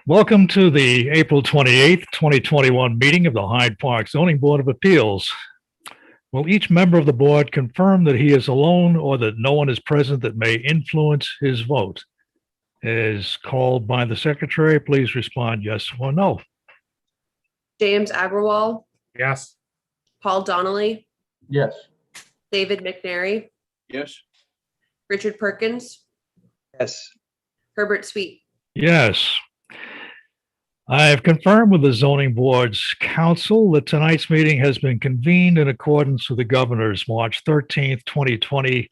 Welcome to the April 28th, 2021 meeting of the Hyde Park Zoning Board of Appeals. Will each member of the board confirm that he is alone or that no one is present that may influence his vote? As called by the secretary, please respond yes or no. James Agrawal, Yes. Paul Donnelly, Yes. David McNary, Yes. Richard Perkins, Yes. Herbert Sweet. Yes. I have confirmed with the zoning board's council that tonight's meeting has been convened in accordance with the governor's March 13th, 2020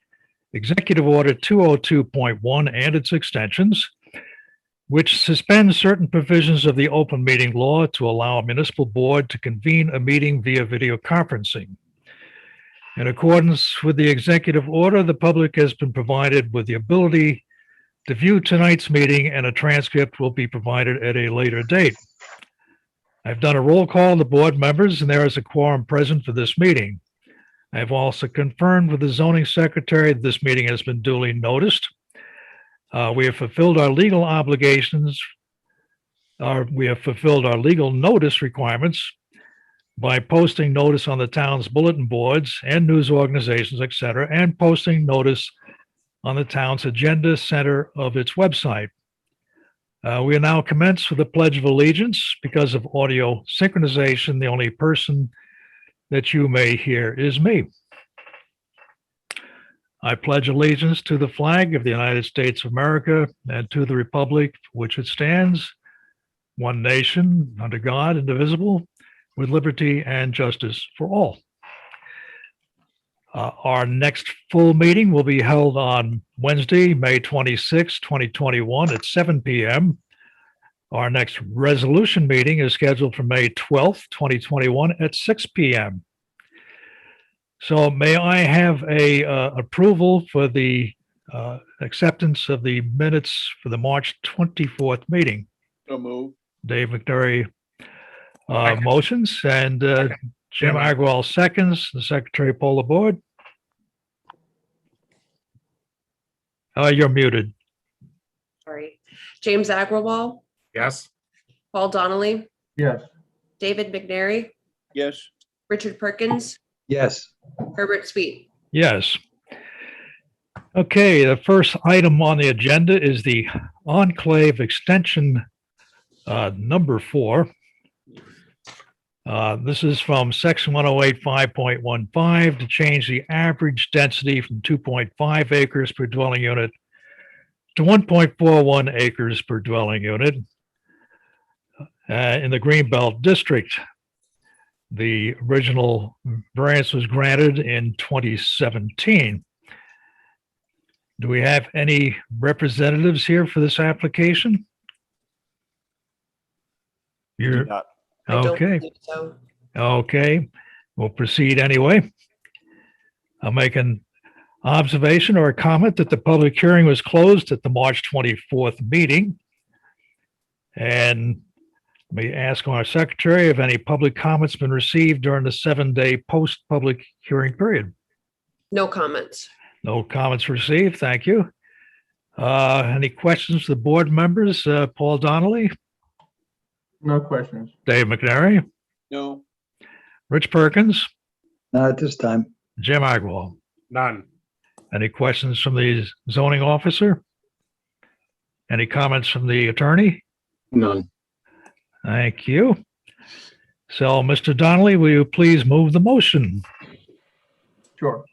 Executive Order 202.1 and its extensions, which suspends certain provisions of the open meeting law to allow a municipal board to convene a meeting via video conferencing. In accordance with the executive order, the public has been provided with the ability to view tonight's meeting, and a transcript will be provided at a later date. I've done a roll call of the board members, and there is a quorum present for this meeting. I have also confirmed with the zoning secretary that this meeting has been duly noticed. We have fulfilled our legal obligations. We have fulfilled our legal notice requirements by posting notice on the town's bulletin boards and news organizations, etc., and posting notice on the town's agenda center of its website. We are now commenced with the Pledge of Allegiance. Because of audio synchronization, the only person that you may hear is me. I pledge allegiance to the flag of the United States of America and to the republic for which it stands, one nation, under God, indivisible, with liberty and justice for all. Our next full meeting will be held on Wednesday, May 26, 2021 at 7 p.m. Our next resolution meeting is scheduled for May 12th, 2021 at 6 p.m. So may I have a approval for the acceptance of the minutes for the March 24th meeting? So move. Dave McNary Second. motions and Jim Agrawal seconds. The secretary poll the board. You're muted. Sorry. James Agrawal, Yes. Paul Donnelly, Yes. David McNary, Yes. Richard Perkins, Yes. Herbert Sweet. Yes. Okay, the first item on the agenda is the enclave extension number 4. This is from section 108.5.15 to change the average density from 2.5 acres per dwelling unit to 1.41 acres per dwelling unit in the Greenbelt District. The original variance was granted in 2017. Do we have any representatives here for this application? You're I don't okay. believe so. Okay, we'll proceed anyway. I'll make an observation or a comment that the public hearing was closed at the March 24th meeting. And let me ask our secretary if any public comments been received during the 7-day post-public hearing period. No comments. No comments received. Thank you. Any questions for the board members? Paul Donnelly, No questions. Dave McNary, No. Rich Perkins, Not at this time. Jim Agrawal. None. Any questions from the zoning officer? Any comments from the attorney? None. Thank you. So, Mr. Donnelly, will you please move the motion? Sure.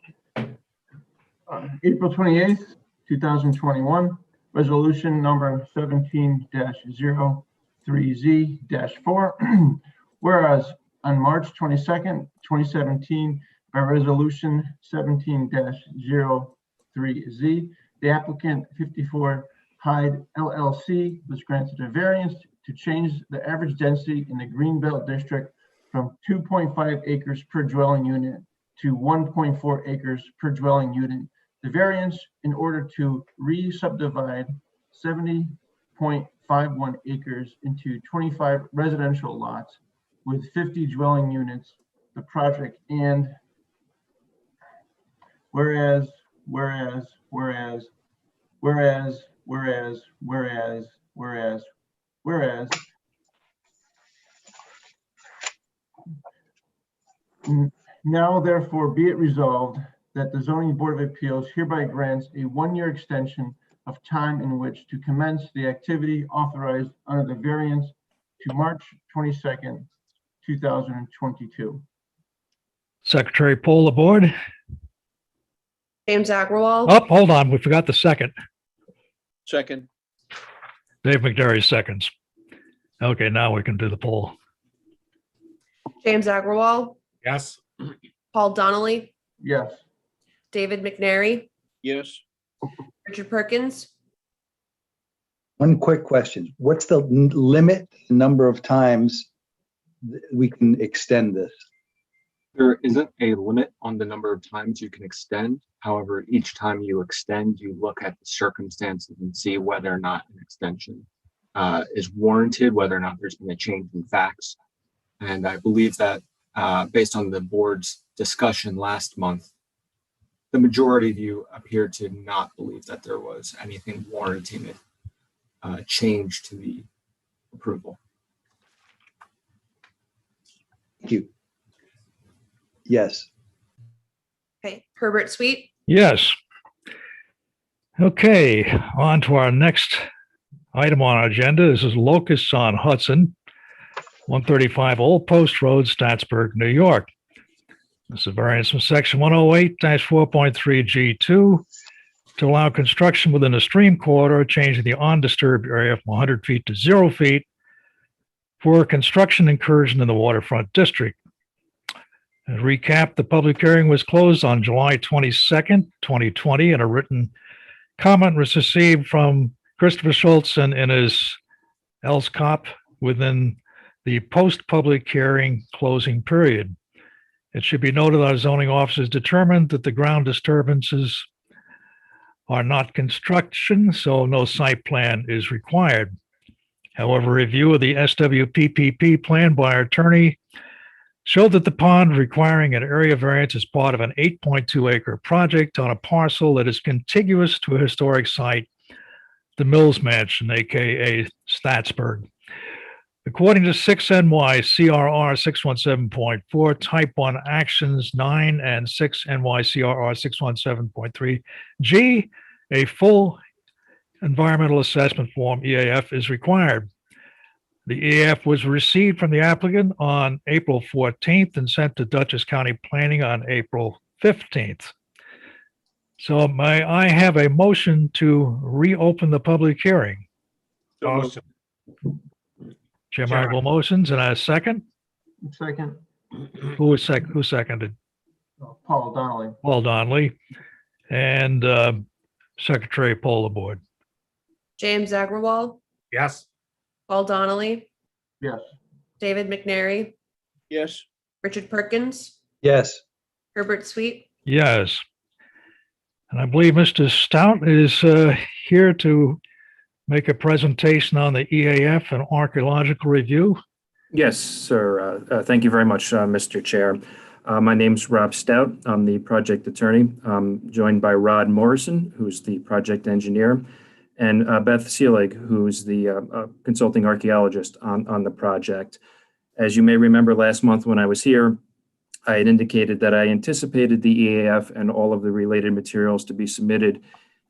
April 28th, 2021, resolution number 17-03Z-4. Whereas on March 22nd, 2017, by resolution 17-03Z, the applicant 54 Hyde LLC was granted a variance to change the average density in the Greenbelt District from 2.5 acres per dwelling unit to 1.4 acres per dwelling unit. The variance in order to re-subdivide 70.51 acres into 25 residential lots with 50 dwelling units, the project, and whereas Whereas now therefore be it resolved that the Zoning Board of Appeals hereby grants a 1-year extension of time in which to commence the activity authorized under the variance to March 22nd, 2022. Secretary, poll the board. James Agrawal, Oh, hold on. We forgot the second. second, Dave McDerry seconds. Okay, now we can do the poll. James Agrawal, Yes. Paul Donnelly, Yes. David McNary, yes, Richard Perkins, One quick question. What's the limit number of times we can extend this? There isn't a limit on the number of times you can extend. However, each time you extend, you look at the circumstances and see whether or not an extension is warranted, whether or not there's been a change in facts. And I believe that based on the board's discussion last month, the majority of you appear to not believe that there was anything warranting a change to the approval. Thank you. Yes. okay, Herbert Sweet, Yes. Okay, on to our next item on our agenda. This is Locusts on Hudson, 135 Old Post Road, Statsburg, New York. This is a variance from section 108-4.3 G2 to allow construction within a stream corridor, changing the undisturbed area from 100 feet to 0 feet for a construction incursion in the waterfront district. To recap, the public hearing was closed on July 22nd, 2020, and a written comment was received from Christopher Schultz and his LSCOP within the post-public hearing closing period. It should be noted our zoning officers determined that the ground disturbances are not construction, so no site plan is required. However, review of the SWPPP plan by our attorney showed that the pond requiring an area variance is part of an 8.2 acre project on a parcel that is contiguous to a historic site, the Mills Mansion, aka Statsburg. According to 6 NY CRR 617.4, Type 1 Actions 9 and 6 NY CRR 617.3 G, a full environmental assessment form, EAF, is required. The EAF was received from the applicant on April 14th and sent to Dutchess County Planning on April 15th. So may I have a motion to reopen the public hearing? so moved. Motion. Jim Sure. Argel motions, and a second? Second, Who seconded? Paul Donnelly. Paul Donnelly. And Secretary poll the board. James Agrawal, Yes. Paul Donnelly, Yes. David McNary, yes, Richard Perkins, Yes. Herbert Sweet, Yes. And I believe Mr. Stout is here to make a presentation on the EAF and archaeological review. Yes, sir. Thank you very much, Mr. Chair. My name's Rob Stout. I'm the project attorney. I'm joined by Rod Morrison, who's the project engineer, and Beth Seelig, who's the consulting archaeologist on the project. As you may remember last month when I was here, I had indicated that I anticipated the EAF and all of the related materials to be submitted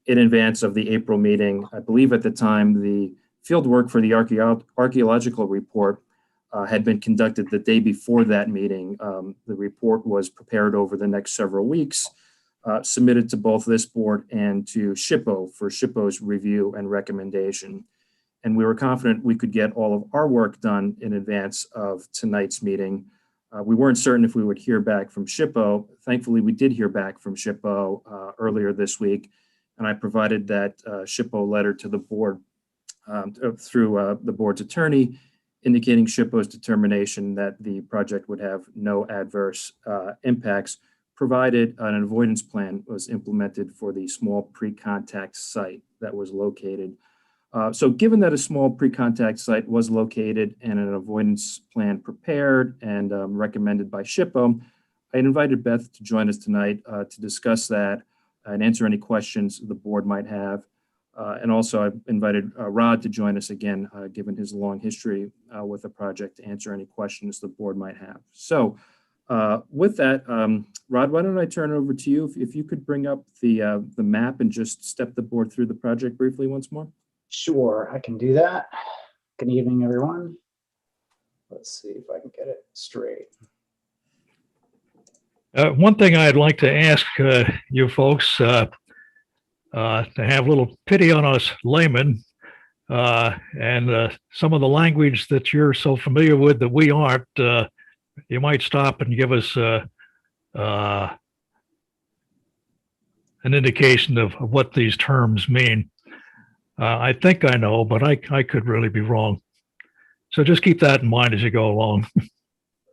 in advance of the April meeting. I believe at the time the field work for the archaeological report had been conducted the day before that meeting. The report was prepared over the next several weeks, submitted to both this board and to SHPO for SHPO's review and recommendation. And we were confident we could get all of our work done in advance of tonight's meeting. We weren't certain if we would hear back from SHPO. Thankfully, we did hear back from SHPO earlier this week, and I provided that SHPO letter to the board through the board's attorney, indicating SHPO's determination that the project would have no adverse impacts, provided an avoidance plan was implemented for the small pre-contact site that was located. So given that a small pre-contact site was located and an avoidance plan prepared and recommended by SHPO, I invited Beth to join us tonight to discuss that and answer any questions the board might have. And also I've invited Rod to join us again, given his long history with the project, to answer any questions the board might have. So with that, Rod, why don't I turn it over to you? If you could bring up the map and just step the board through the project briefly once more. Sure, I can do that. Good evening, everyone. Let's see if I can get it straight. One thing I'd like to ask you folks to have a little pity on us laymen and some of the language that you're so familiar with that we aren't. You might stop and give us an indication of what these terms mean. I think I know, but I could really be wrong. So just keep that in mind as you go along.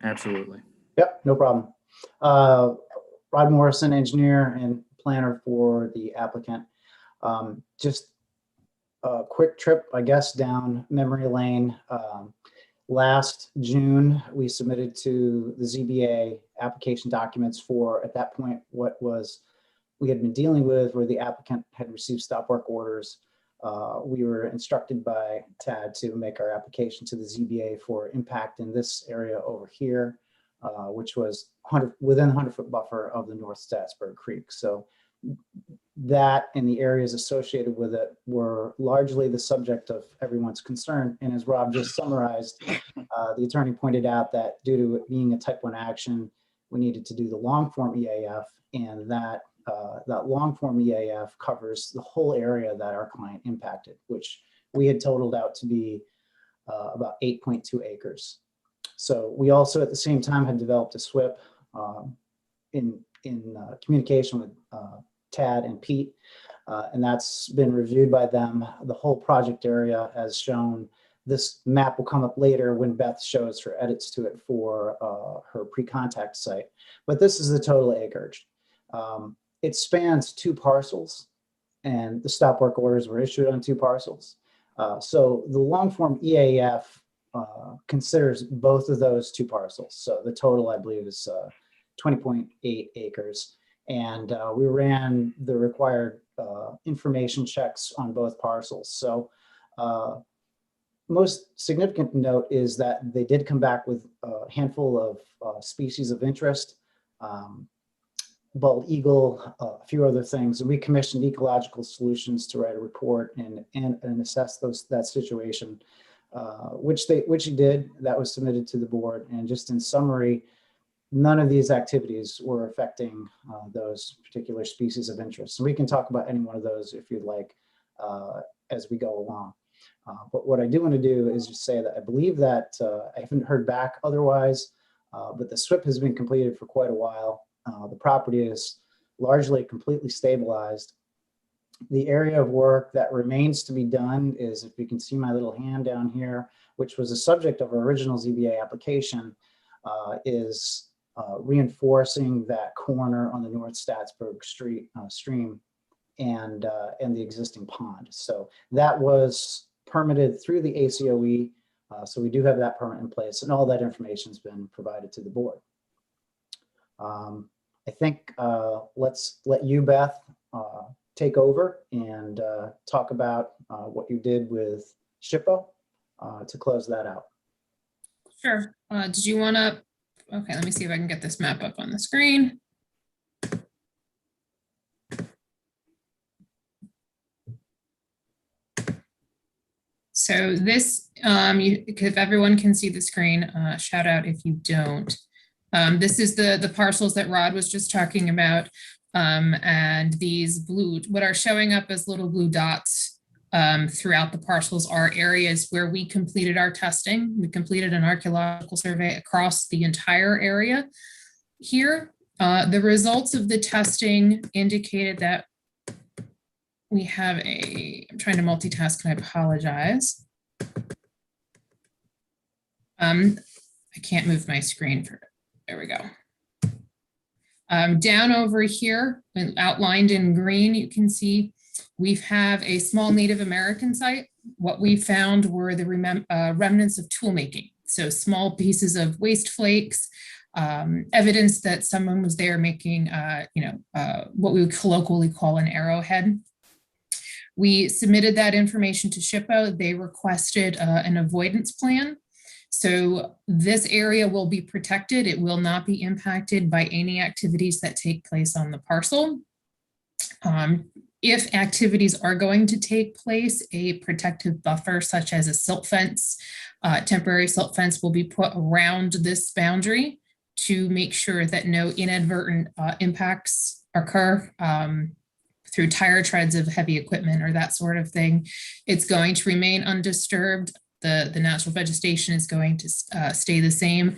Absolutely. Yep, no problem. Rod Morrison, engineer and planner for the applicant. Just a quick trip, I guess, down memory lane. Last June, we submitted to the ZBA application documents for, at that point, what was we had been dealing with, where the applicant had received stop work orders. We were instructed by TAD to make our application to the ZBA for impact in this area over here, which was within the 100-foot buffer of the North Statsburg Creek. So that and the areas associated with it were largely the subject of everyone's concern. And as Rob just summarized, the attorney pointed out that due to it being a type 1 action, we needed to do the long form EAF, and that long form EAF covers the whole area that our client impacted, which we had totaled out to be about 8.2 acres. So we also at the same time had developed a SWIP in communication with Tad and Pete, and that's been reviewed by them. The whole project area as shown. This map will come up later when Beth shows her edits to it for her pre-contact site, but this is the total acreage. It spans 2 parcels, and the stop work orders were issued on 2 parcels. So the long form EAF considers both of those 2 parcels. So the total, I believe, is 20.8 acres. And we ran the required information checks on both parcels. So most significant note is that they did come back with a handful of species of interest. Bald eagle, a few other things. And we commissioned Ecological Solutions to write a report and assess that situation, which he did. That was submitted to the board. And just in summary, none of these activities were affecting those particular species of interest. So we can talk about any one of those if you'd like as we go along. But what I do want to do is just say that I believe that I haven't heard back otherwise, but the SWIP has been completed for quite a while. The property is largely completely stabilized. The area of work that remains to be done is, if you can see my little hand down here, which was the subject of our original ZBA application, is reinforcing that corner on the North Statsburg stream and the existing pond. So that was permitted through the ACOE. So we do have that permit in place, and all that information has been provided to the board. I think let's let you, Beth, take over and talk about what you did with SHPO to close that out. Sure. Did you want to? Okay, let me see if I can get this map up on the screen. So this, if everyone can see the screen, shout out if you don't. This is the parcels that Rod was just talking about. And these blue, what are showing up as little blue dots throughout the parcels are areas where we completed our testing. We completed an archaeological survey across the entire area here. The results of the testing indicated that we have I'm trying to multitask and I apologize. I can't move my screen there we go. Down over here, outlined in green, you can see we have a small Native American site. What we found were the remnants of tool making. So small pieces of waste flakes, evidence that someone was there making, what we would colloquially call an arrowhead. We submitted that information to SHPO. They requested an avoidance plan. So this area will be protected. It will not be impacted by any activities that take place on the parcel. If activities are going to take place, a protective buffer such as a silt fence, temporary silt fence will be put around this boundary to make sure that no inadvertent impacts occur through tire treads of heavy equipment or that sort of thing. It's going to remain undisturbed. The natural vegetation is going to stay the same.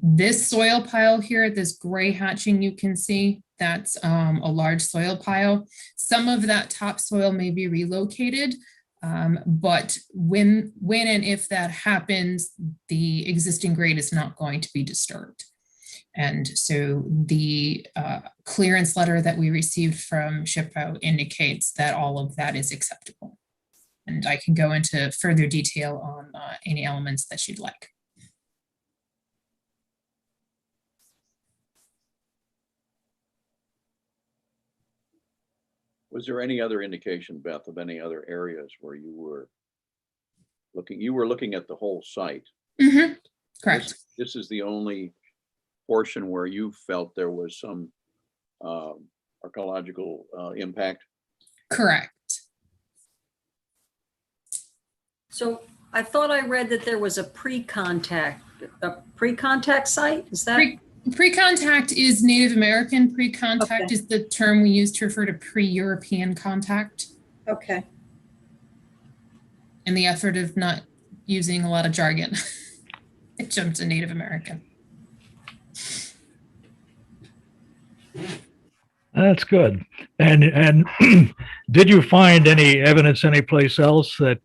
This soil pile here, this gray hatching you can see, that's a large soil pile. Some of that topsoil may be relocated, but when and if that happens, the existing grade is not going to be disturbed. And so the clearance letter that we received from SHPO indicates that all of that is acceptable. And I can go into further detail on any elements that you'd like. Was there any other indication, Beth, of any other areas where you were looking? You were looking at the whole site. Mm-hmm. Correct. This is the only portion where you felt there was some archaeological impact? Correct. So I thought I read that there was a pre-contact site, is that? Pre-contact is Native American. Pre-contact Okay. is the term we use to refer to pre-European contact Okay. in the effort of not using a lot of jargon. It jumped to Native American. That's good. And did you find any evidence anyplace else that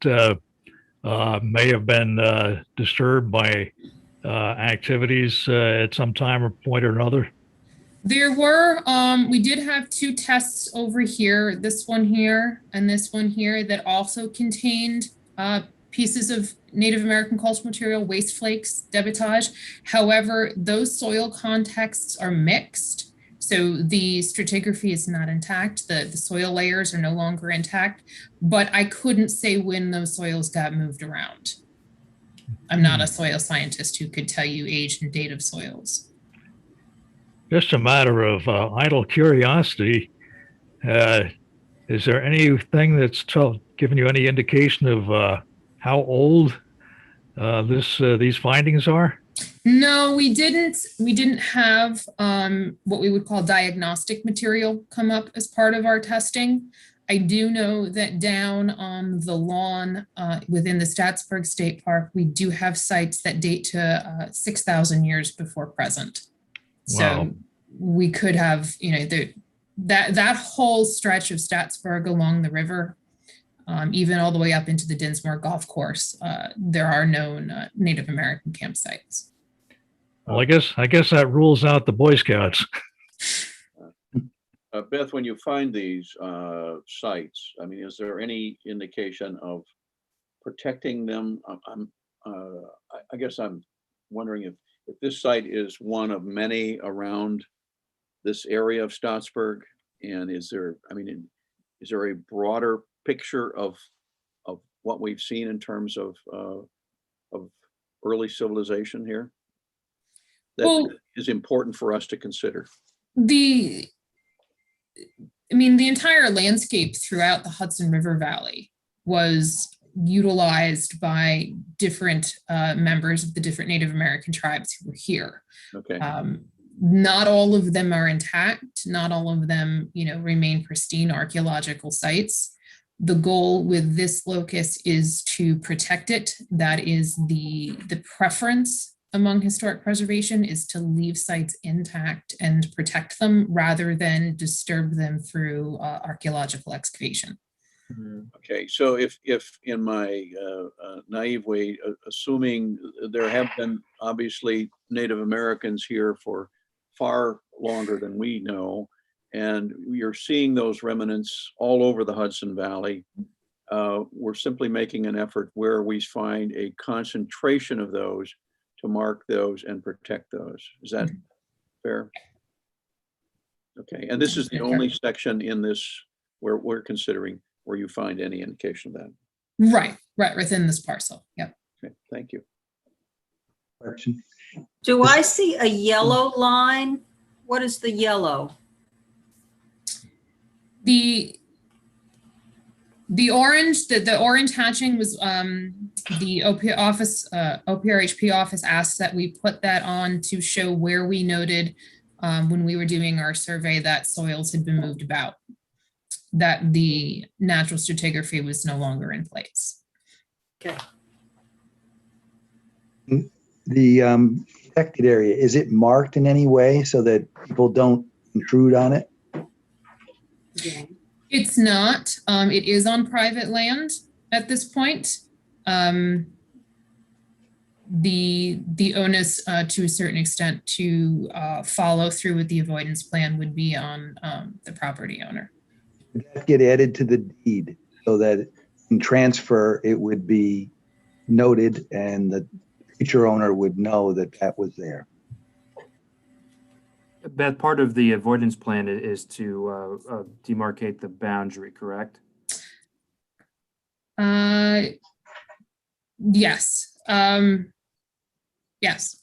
may have been disturbed by activities at some time or point or another? There were, we did have two tests over here, this one here and this one here, that also contained pieces of Native American cultural material, waste flakes, debitage. However, those soil contexts are mixed. So the stratigraphy is not intact. The soil layers are no longer intact, but I couldn't say when those soils got moved around. I'm not a soil scientist who could tell you age and date of soils. Just a matter of idle curiosity. Is there anything that's given you any indication of how old these findings are? No, we didn't have what we would call diagnostic material come up as part of our testing. I do know that down on the lawn within the Staatsburg State Park, we do have sites that date to 6,000 years before present. So Wow. we could have, that whole stretch of Staatsburg along the river, even all the way up into the Dinsmore Golf Course, there are known Native American campsites. Well, I guess that rules out the Boy Scouts. Beth, when you find these sites, I mean, is there any indication of protecting them? I guess I'm wondering if this site is one of many around this area of Staatsburg, and is there a broader picture of what we've seen in terms of early civilization here that is important for us to consider? The entire landscape throughout the Hudson River Valley was utilized by different members of the different Native American tribes who were here. Okay. Not all of them are intact. Not all of them, remain pristine archaeological sites. The goal with this locus is to protect it. That is the preference among historic preservation, is to leave sites intact and protect them rather than disturb them through archaeological excavation. Okay, so if in my naive way, assuming there have been obviously Native Americans here for far longer than we know, and you're seeing those remnants all over the Hudson Valley, we're simply making an effort where we find a concentration of those to mark those and protect those. Is that fair? Okay, and this is the only section in this where we're considering where you find any indication of that. Right, within this parcel. Yep. Okay, thank you. Question. Do I see a yellow line? What is the yellow? The orange, the orange hatching was the OPRHP office asked that we put that on to show where we noted when we were doing our survey that soils had been moved about, that the natural stratigraphy was no longer in place. Okay. The protected area, is it marked in any way so that people don't intrude on it? It's not. It is on private land at this point. The onus to a certain extent to follow through with the avoidance plan would be on the property owner. Would that get added to the deed so that in transfer it would be noted and the future owner would know that that was there? Beth, part of the avoidance plan is to demarcate the boundary, correct? Yes. Yes.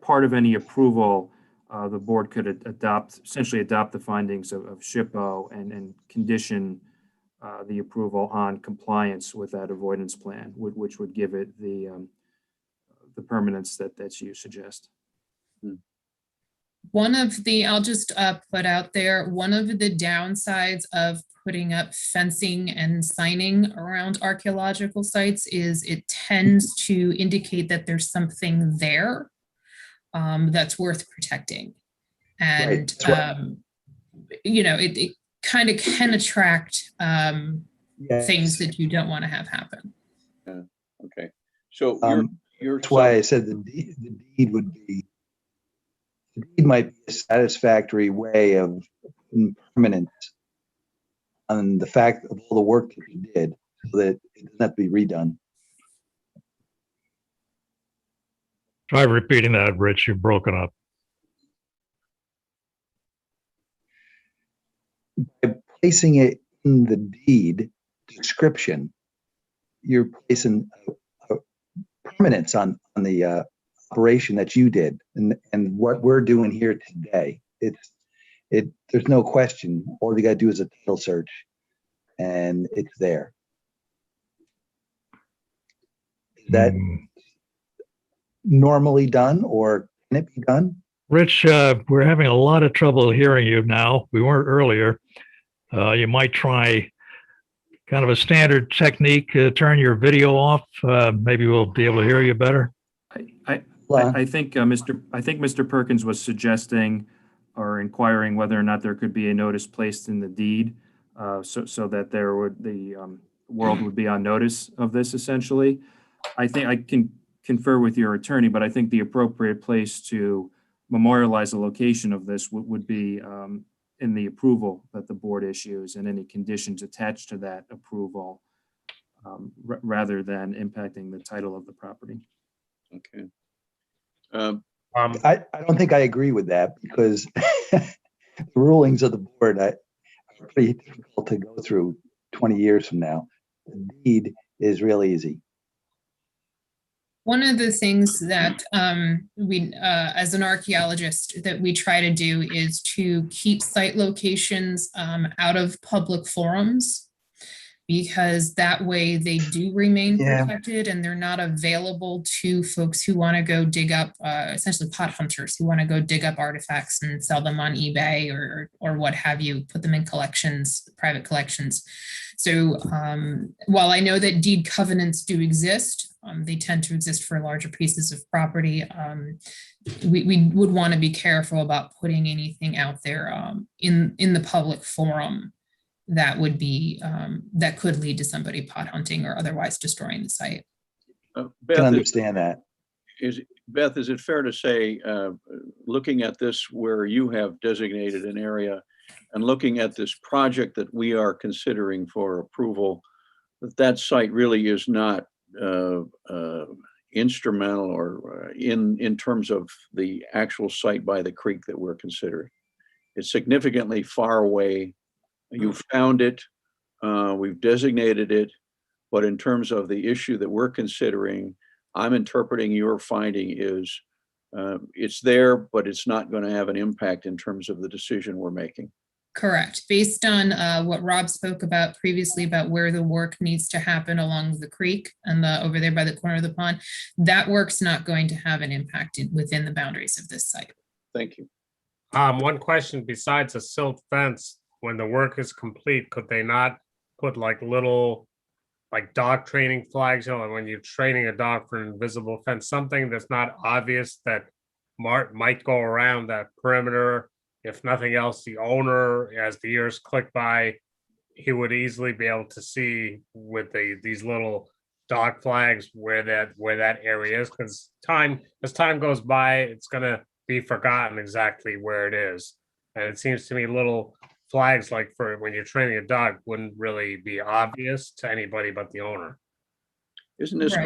Part of any approval, the board could essentially adopt the findings of SHPO and condition the approval on compliance with that avoidance plan, which would give it the permanence that you suggest. One of the, I'll just put out there, one of the downsides of putting up fencing and signing around archaeological sites is it tends to indicate that there's something there that's worth protecting. And, you know, it kind of can attract things that you don't want to have happen. Yeah. Okay. So that's why I said the deed would be, the deed might be a satisfactory way of permanence on the fact of all the work that you did, so that it doesn't have to be redone. Try repeating that, Rich. You've broken up. By placing it in the deed description, you're placing a permanence on the operation that you did and what we're doing here today. There's no question. All you got to do is a title search and it's there. Is that normally done, or can it be done? Rich, we're having a lot of trouble hearing you now. We weren't earlier. You might try kind of a standard technique, turn your video off. Maybe we'll be able to hear you better. I think Mr. Perkins was suggesting or inquiring whether or not there could be a notice placed in the deed, so that the world would be on notice of this. Essentially, I think I can confer with your attorney, but I think the appropriate place to memorialize the location of this would be in the approval that the board issues and any conditions attached to that approval, rather than impacting the title of the property. Okay. I don't think I agree with that, because the rulings of the board are pretty difficult to go through 20 years from now. The deed is real easy. One of the things that we, as an archaeologist, that we try to do is to keep site locations out of public forums, because that way they do remain protected and they're not available to folks who want to go dig up, essentially pot hunters who want to go dig up artifacts and sell them on eBay or what have you, put them in collections, private collections. So while I know that deed covenants do exist, they tend to exist for larger pieces of property. We would want to be careful about putting anything out there in the public forum that would be that could lead to somebody pot hunting or otherwise destroying the site. I can understand that. Beth, is it fair to say, looking at this where you have designated an area and looking at this project that we are considering for approval, that site really is not instrumental or in terms of the actual site by the creek that we're considering? It's significantly far away. You found it, we've designated it, but in terms of the issue that we're considering, I'm interpreting your finding is it's there, but it's not going to have an impact in terms of the decision we're making. Correct. Based on what Rob spoke about previously about where the work needs to happen along the creek and over there by the corner of the pond, that work's not going to have an impact within the boundaries of this site. Thank you. One question, besides a silt fence, when the work is complete, could they not put like little, like dog training flags, you know, and when you're training a dog for an invisible fence, something that's not obvious that might go around that perimeter? If nothing else, the owner, as the years click by, he would easily be able to see with these little dog flags where that area is, because as time goes by, it's gonna be forgotten exactly where it is. And it seems to me little flags like for when you're training a dog wouldn't really be obvious to anybody but the owner. Isn't this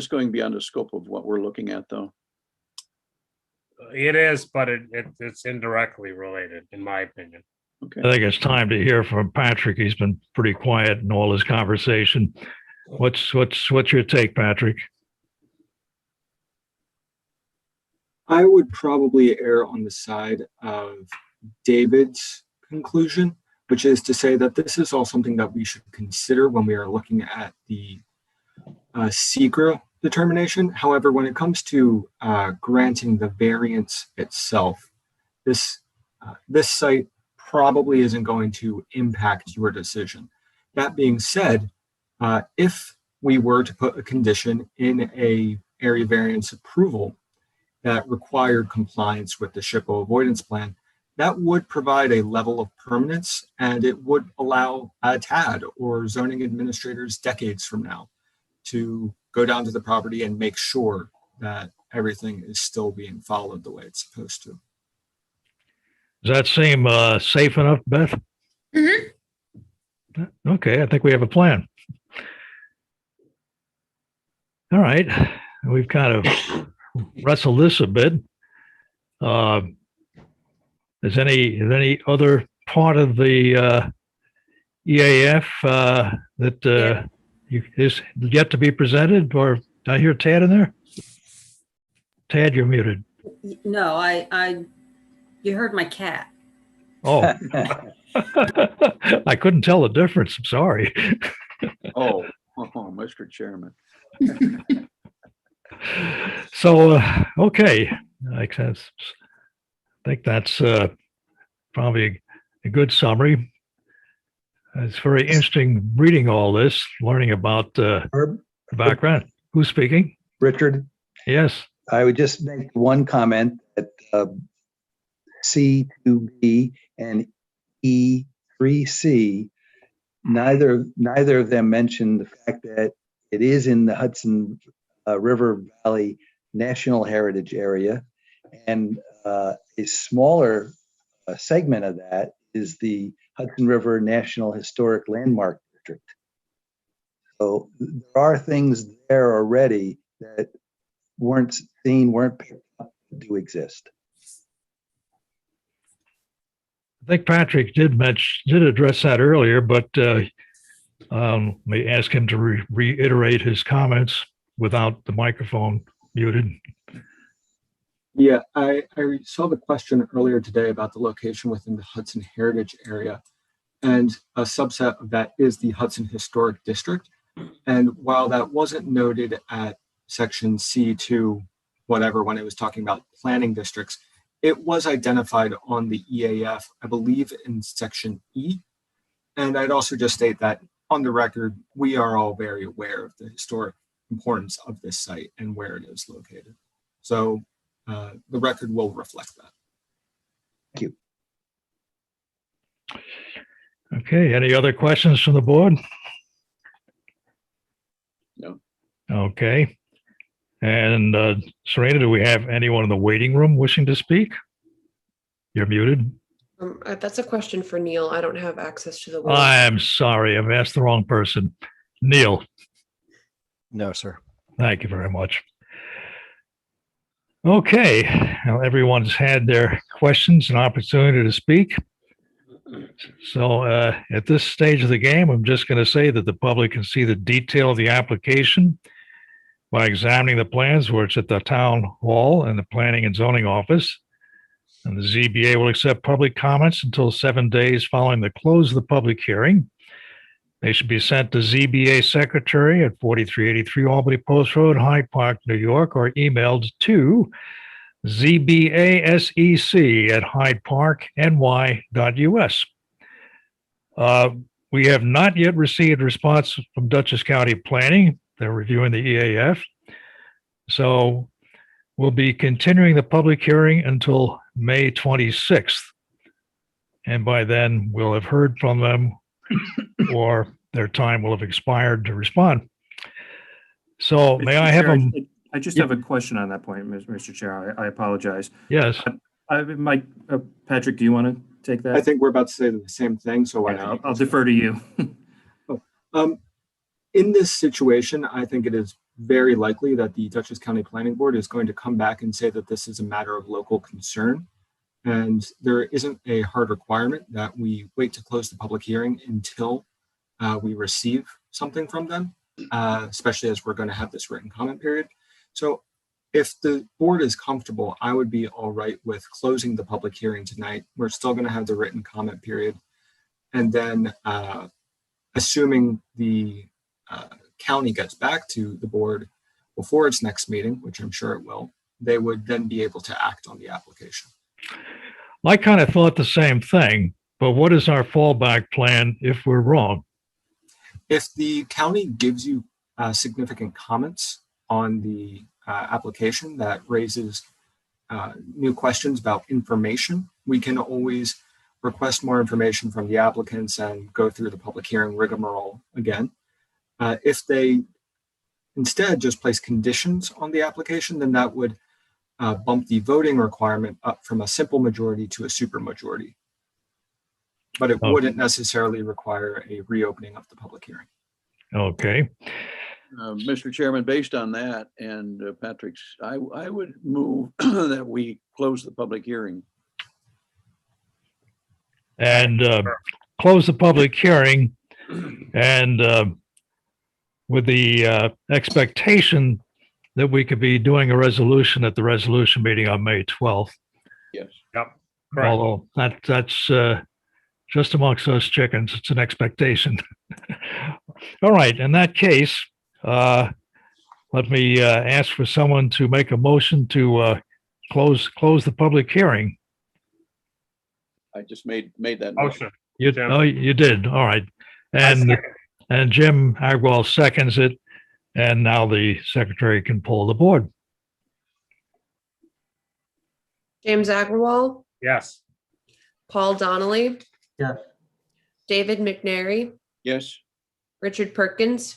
going beyond the scope of what we're looking at, though? It is, but it's indirectly related, in my opinion. Okay. I think it's time to hear from Patrick. He's been pretty quiet in all his conversation. What's your take, Patrick? I would probably err on the side of David's conclusion, which is to say that this is all something that we should consider when we are looking at the SECRA determination. However, when it comes to granting the variance itself, this site probably isn't going to impact your decision. That being said, if we were to put a condition in a area variance approval that required compliance with the SHPO avoidance plan, that would provide a level of permanence, and it would allow TAD or zoning administrators decades from now to go down to the property and make sure that everything is still being followed the way it's supposed to. Does that seem safe enough, Beth? Mm-hmm. Okay, I think we have a plan. All right, we've kind of wrestled this a bit. Is any other part of the EAF that is yet to be presented, or did I hear Tad in there? Tad, you're muted. No, you heard my cat. Oh, I couldn't tell the difference. I'm sorry. Oh, Mr. Chairman. So, okay, I think that's probably a good summary. It's very interesting reading all this, learning about Herb, background. Who's speaking? Richard, Yes. I would just make one comment that C2B and E3C, neither of them mention the fact that it is in the Hudson River Valley National Heritage Area, and a smaller segment of that is the Hudson River National Historic Landmark District. So there are things there already that weren't seen, weren't picked up, do exist. I think Patrick did address that earlier, but may ask him to reiterate his comments without the microphone muted. Yeah, I saw the question earlier today about the location within the Hudson Heritage Area, and a subset of that is the Hudson Historic District. And while that wasn't noted at section C2, whatever, when it was talking about planning districts, it was identified on the EAF, I believe in section E. And I'd also just state that on the record, we are all very aware of the historic importance of this site and where it is located. So the record will reflect that. Thank you. Okay, any other questions from the board? No. Okay. And Serena, do we have anyone in the waiting room wishing to speak? You're muted. That's a question for Neil. I don't have access to the. I'm sorry, I've asked the wrong person. Neil. No, sir. Thank you very much. Okay, now everyone's had their questions and opportunity to speak. So at this stage of the game, I'm just going to say that the public can see the detail of the application by examining the plans, which at the town hall and the planning and zoning office. And the ZBA will accept public comments until 7 days following the close of the public hearing. They should be sent to ZBA Secretary at 4383 Albany Post Road, Hyde Park, New York, or emailed to zbasec@hydeparkny.us. We have not yet received a response from Dutchess County Planning. They're reviewing the EAF. So we'll be continuing the public hearing until May 26th. And by then, we'll have heard from them or their time will have expired to respond. So may I have a... I just have a question on that point, Mr. Chair. I apologize. Yes. Mike, Patrick, do you want to take that? I think we're about to say the same thing, so I'll defer to you. In this situation, I think it is very likely that the Dutchess County Planning Board is going to come back and say that this is a matter of local concern. And there isn't a hard requirement that we wait to close the public hearing until we receive something from them, especially as we're going to have this written comment period. So if the board is comfortable, I would be all right with closing the public hearing tonight. We're still going to have the written comment period. And then assuming the county gets back to the board before its next meeting, which I'm sure it will, they would then be able to act on the application. I kind of thought the same thing, but what is our fallback plan if we're wrong? If the county gives you significant comments on the application that raises new questions about information, we can always request more information from the applicants and go through the public hearing rigmarole again. If they instead just place conditions on the application, then that would bump the voting requirement up from a simple majority to a supermajority. But it wouldn't necessarily require a reopening of the public hearing. Okay. Mr. Chairman, based on that and Patrick's, I would move that we close the public hearing. And close the public hearing and with the expectation that we could be doing a resolution at the resolution meeting on May 12th. Yes. Yep. Correct. Although that's just amongst us chickens, it's an expectation. All right, in that case, let me ask for someone to make a motion to close the public hearing. I just made that Motion. You did. All right. And Jim Agwal seconds it. And now the secretary can poll the board. James Agrawal, Yes. Paul Donnelly, Yes. David McNary, Yes. Richard Perkins,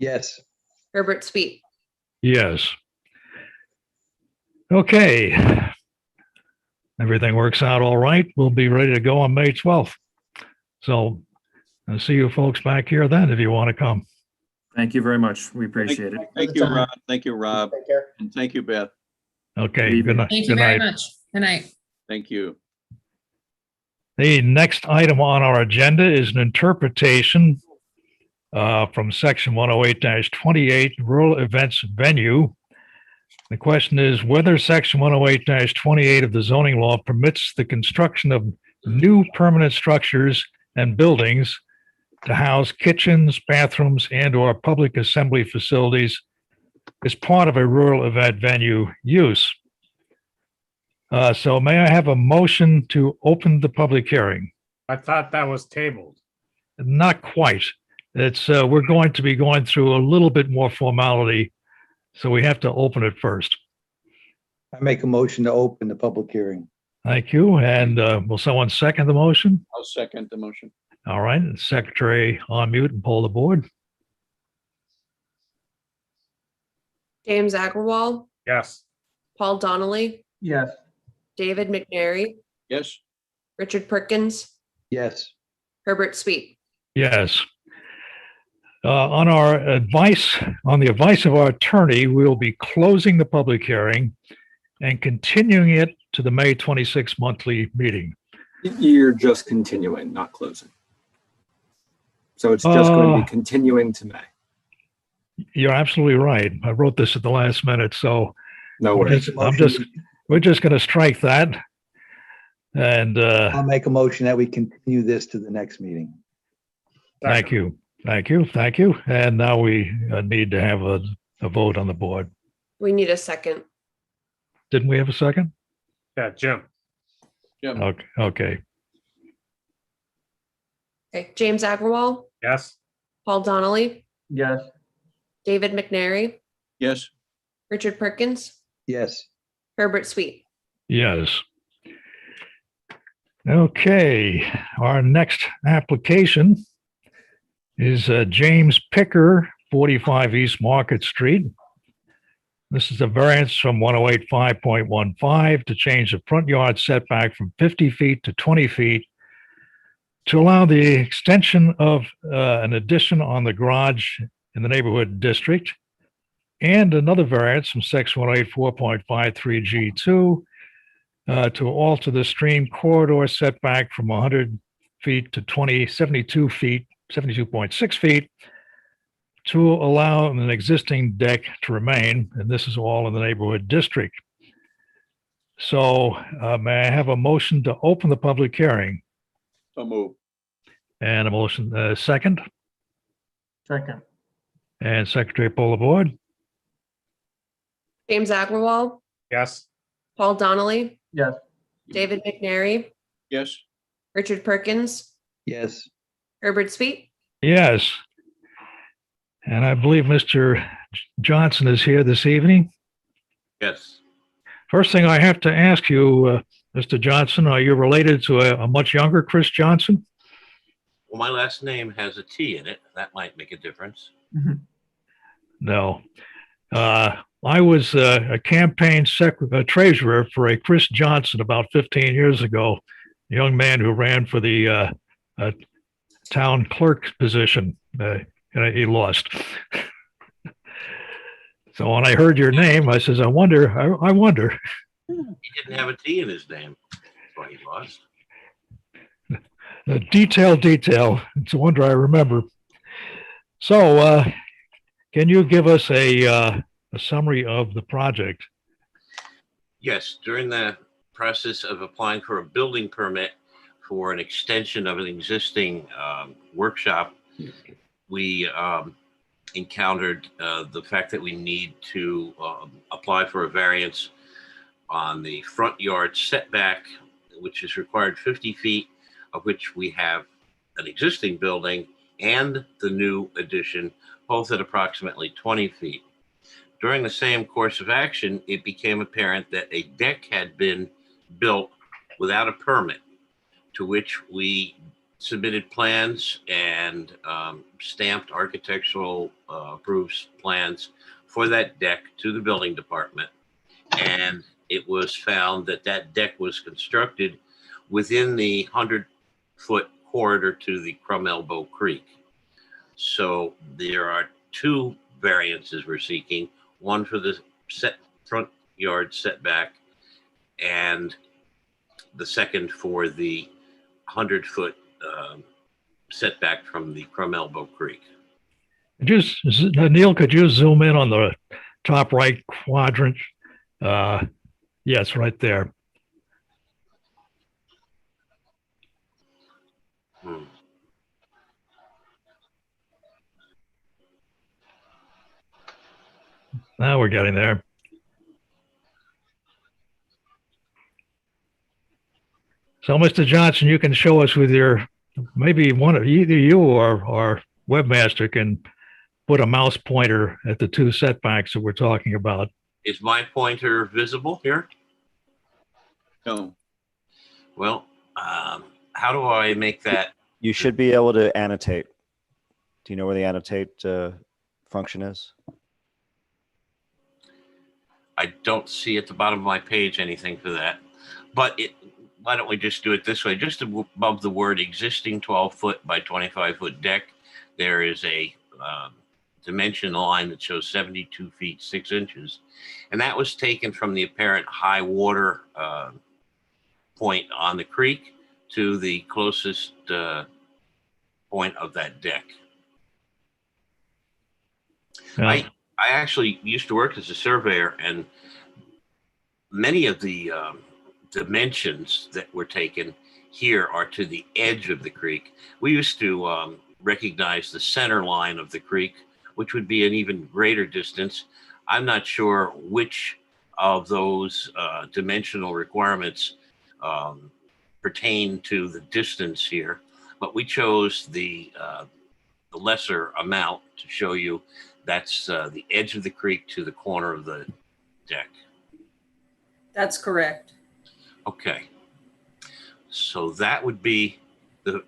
Yes. Herbert Sweet. Yes. Okay. Everything works out all right. We'll be ready to go on May 12th. So I'll see you folks back here then if you want to come. Thank you very much. We appreciate it. Thank you, Rob. Thank you, Rob. Take care. And thank you, Beth. Okay. Good night. Thank you Good very night. much. Good night. Thank you. The next item on our agenda is an interpretation from section 108-28 rural events venue. The question is whether section 108-28 of the zoning law permits the construction of new permanent structures and buildings to house kitchens, bathrooms, and/or public assembly facilities as part of a rural event venue use. So may I have a motion to open the public hearing? I thought that was tabled. Not quite. It's we're going to be going through a little bit more formality, so we have to open it first. I make a motion to open the public hearing. Thank you. And will someone second the motion? I'll second the motion. All right. Secretary on mute and poll the board. James Agrawal, Yes. Paul Donnelly, Yes. David McNary, Yes. Richard Perkins, Yes. Herbert Sweet. Yes. On the advice of our attorney, we will be closing the public hearing and continuing it to the May 26th monthly meeting. You're just continuing, not closing. So it's just going to be continuing to May. You're absolutely right. I wrote this at the last minute, so No we're worries. just going to strike that. And I'll make a motion that we continue this to the next meeting. thank you. And now we need to have a vote on the board. We need a second. Didn't we have a second? Yeah, Jim. Jim, Okay. Okay, James Agrawal, Yes. Paul Donnelly, Yes. David McNary, yes, Richard Perkins, Yes. Herbert Sweet. Yes. Okay, our next application is James Picker, 45 East Market Street. This is a variance from 108.5.15 to change the front yard setback from 50 feet to 20 feet to allow the extension of an addition on the garage in the neighborhood district, and another variance from section 184.53G2 to alter the stream corridor setback from 100 feet to 72 feet, 72.6 feet, to allow an existing deck to remain, and this is all in the neighborhood district. So may I have a motion to open the public hearing? so move. And a motion, second, Second. and Secretary poll the board? James Agrawal, Yes. Paul Donnelly, Yes. David McNary, Yes, Richard Perkins, Yes. Herbert Sweet. Yes. And I believe Mr. Johnson is here this evening. Yes. First thing I have to ask you, Mr. Johnson, are you related to a much younger Chris Johnson? Well, my last name has a T in it. That might make a difference. No. I was a campaign treasurer for a Chris Johnson about 15 years ago, a young man who ran for the town clerk position. And he lost. So when I heard your name, I says, I wonder. He didn't have a T in his name. That's why he lost. Detail. It's a wonder I remember. So can you give us a summary of the project? Yes, during the process of applying for a building permit for an extension of an existing workshop, we encountered the fact that we need to apply for a variance on the front yard setback, which is required 50 feet, of which we have an existing building and the new addition, both at approximately 20 feet. During the same course of action, it became apparent that a deck had been built without a permit, to which we submitted plans and stamped architectural approved plans for that deck to the building department. And it was found that that deck was constructed within the 100-foot corridor to the Crum Elbow Creek. So there are two variances we're seeking, one for the front yard setback and the second for the 100-foot setback from the Crum Elbow Creek. Neil, could you zoom in on the top right quadrant? Yes, right there. Now we're getting there. So, Mr. Johnson, you can show us with your, maybe one of either you or webmaster can put a mouse pointer at the two setbacks that we're talking about. Is my pointer visible here? no, Well, how do I make that? You should be able to annotate. Do you know where the annotate function is? I don't see at the bottom of my page anything for that. But why don't we just do it this way? Just above the word existing 12-foot by 25-foot deck, there is a dimension line that shows 72 feet 6 inches. And that was taken from the apparent high water point on the creek to the closest point of that deck. Now, I actually used to work as a surveyor, and many of the dimensions that were taken here are to the edge of the creek. We used to recognize the center line of the creek, which would be an even greater distance. I'm not sure which of those dimensional requirements pertain to the distance here, but we chose the lesser amount to show you. That's the edge of the creek to the corner of the deck. That's correct. Okay. So that would be the